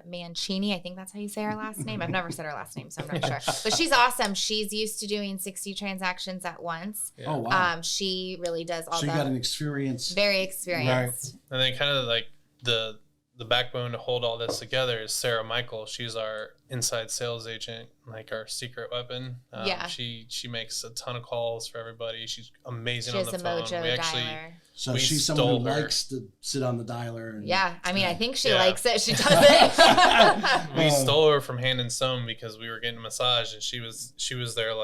S2: Mancini. I think that's how you say her last name. I've never said her last name, so I'm not sure. But she's awesome. She's used to doing 60 transactions at once.
S1: Yeah. Oh, wow.
S2: She really does all that.
S1: So you got an experience.
S2: Very experienced.
S3: Right. And then kind of the backbone to hold all this together is Sarah Michael. She's our inside sales agent, our secret weapon. She makes a ton of calls for everybody. She's amazing on the phone.
S1: So she's someone who likes to sit on the dialer.
S2: I think she likes it. She does it.
S3: We stole her from Hand and Sewn because we were getting a massage, and she was their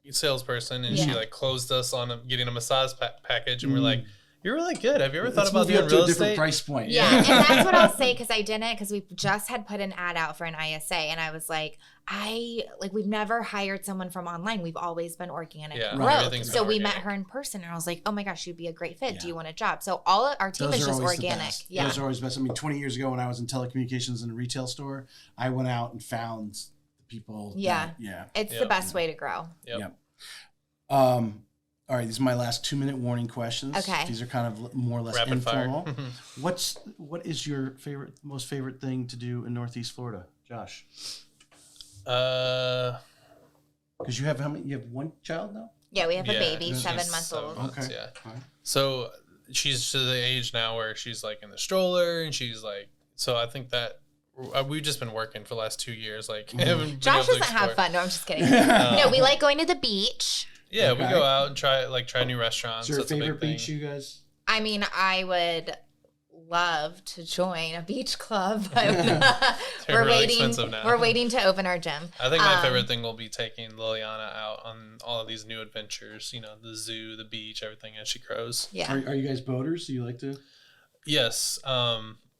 S3: salesperson, and she closed us on getting a massage package, and we're like, you're really good. Have you ever thought about doing real estate? To a different
S1: price point.
S2: Yeah, and that's what I'll say, because we just had put an ad out for an ISA, and I was like, we've never hired someone from online. We've always been organic growth. So we met her in person, and I was like, oh my gosh, you'd be a great fit. Do you want a job? So all our team is just organic.
S1: Those are always best. I mean, 20 years ago when I was in telecommunications in a retail store, I went out and found the people.
S2: It's the best way to grow.
S1: All right, these are my last 2-minute warning questions.
S2: Okay.
S1: These are kind of more or less
S3: rapid
S1: informal. What is your most favorite thing to do in Northeast Florida, Josh?
S3: Because
S1: you have how many? You have one child now?
S2: Yeah, we have a baby, 7 months old.
S1: Okay.
S3: Yeah. Right. So she's to the age now where she's in the stroller, and she's so I think that we've just been working for the last 2 years.
S2: Josh doesn't have fun. No, I'm just kidding. No, we like going to the beach.
S3: Yeah, we go out and try new restaurants.
S1: Is there a favorite beach, you guys?
S2: I mean, I would love to join a beach club, but we're
S3: really
S2: waiting.
S3: Expensive now.
S2: We're waiting to open our gym.
S3: I think my favorite thing will be taking Liliana out on all of these new adventures. The zoo, the beach, everything as she grows.
S2: Yeah.
S1: Are you guys boaters? Do you like to?
S3: Yes.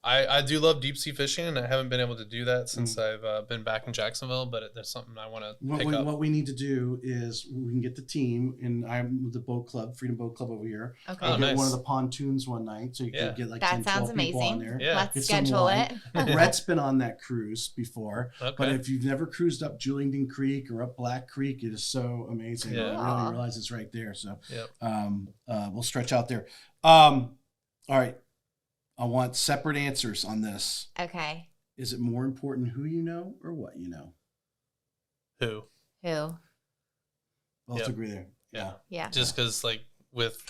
S3: I do love deep sea fishing, and I haven't been able to do that since I've been back in Jacksonville, but there's something I want to pick up.
S1: What we need to do is we can get the team, and I'm with the boat club, Freedom Boat Club over here.
S2: Okay.
S1: We'll get one of the pontoons one night, so you can get 10, 12 people on there.
S3: Yeah.
S2: Let's schedule it.
S1: Brett's been on that cruise before, but if you've never cruised up Julington Creek or up Black Creek, it is so amazing. You really realize it's right there. So we'll stretch out there. All right. I want separate answers on this.
S2: Okay.
S1: Is it more important who you know or what you know?
S3: Who?
S1: Both agree there.
S2: Yeah.
S3: Just because with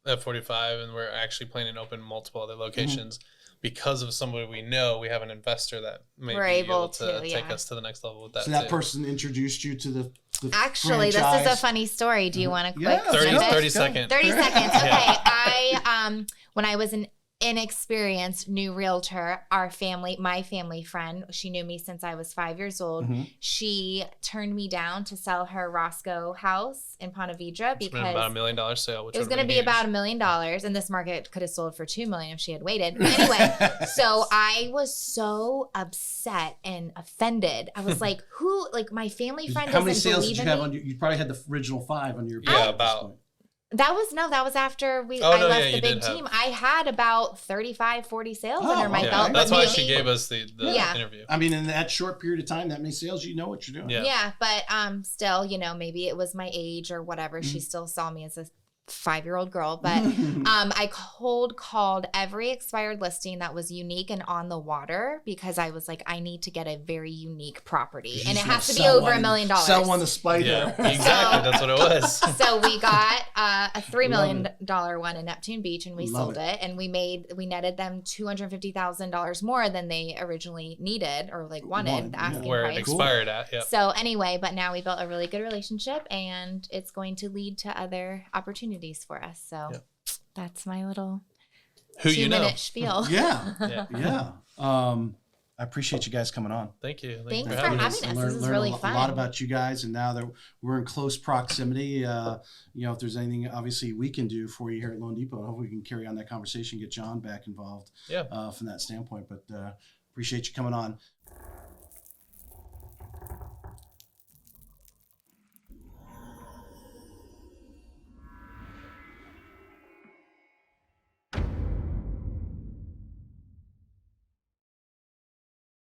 S3: F45 and we're actually planning to open multiple other locations, because of somebody we know, we have an investor that may be able to take us to the next level with that.
S1: So that person introduced you to the
S2: Actually,
S1: franchise.
S2: This is a funny story. Do you want to quick
S3: 30 seconds?
S2: 30 seconds. Okay. When I was in inexperienced new realtor, my family friend, she knew me since I was 5 years old. She turned me down to sell her Roscoe house in Ponte Vedra
S3: It's been
S2: because
S3: about $1 million sale. Which
S2: it was going to be about $1 million, and this market could have sold for $2 million if she had waited. But anyway, so I was so upset and offended. I was like, "Who? Like my family friend
S1: How many
S2: doesn't
S1: sales
S2: believe
S1: did
S2: in
S1: you have
S2: me?"
S1: on you probably had the original 5 on your
S3: Yeah,
S1: at this
S3: about.
S1: point.
S2: That was after I
S3: no,
S2: left
S3: yeah,
S2: the
S3: you
S2: big
S3: did have-
S2: team. I had about 35, 40 sales
S1: Oh,
S2: under my
S1: okay.
S2: belt.
S3: Yeah, that's
S2: but
S3: why
S2: maybe-
S3: she gave us the
S2: Yeah.
S3: interview.
S1: I mean, in that short period of time, that many sales, you know what you're doing.
S3: Yeah.
S2: Yeah, but still, maybe it was my age or whatever. She still saw me as a 5-year-old girl, but I cold called every expired listing that was unique and on the water because I was like, I need to get a very unique property, and it has to be over $1 million.
S1: Sell one the spider.
S3: Yeah, exactly. That's what it was.
S2: So we got a $3 million one in Neptune Beach, and we
S1: Love
S2: sold it, and we netted them $250,000 more than they originally needed or like wanted, the asking
S3: Where it
S2: price.
S3: expired at. Yep.
S2: So anyway, but now we built a really good relationship, and it's going to lead to other opportunities for us. So
S3: Yep.
S2: that's my little
S3: Who you know.
S2: 2-minute spiel.
S1: Yeah.
S3: Yeah.
S1: I appreciate you guys coming on.
S3: Thank you.
S2: Thanks for
S3: having
S2: having
S3: us.
S2: us.
S1: Learn
S2: This is really
S1: a
S2: fun.
S1: lot about you guys, and now that we're in close proximity, if there's anything obviously we can do for you here at Loan Depot, I hope we can carry on that conversation, get John back involved
S3: Yeah.
S1: from that standpoint. But appreciate you coming on.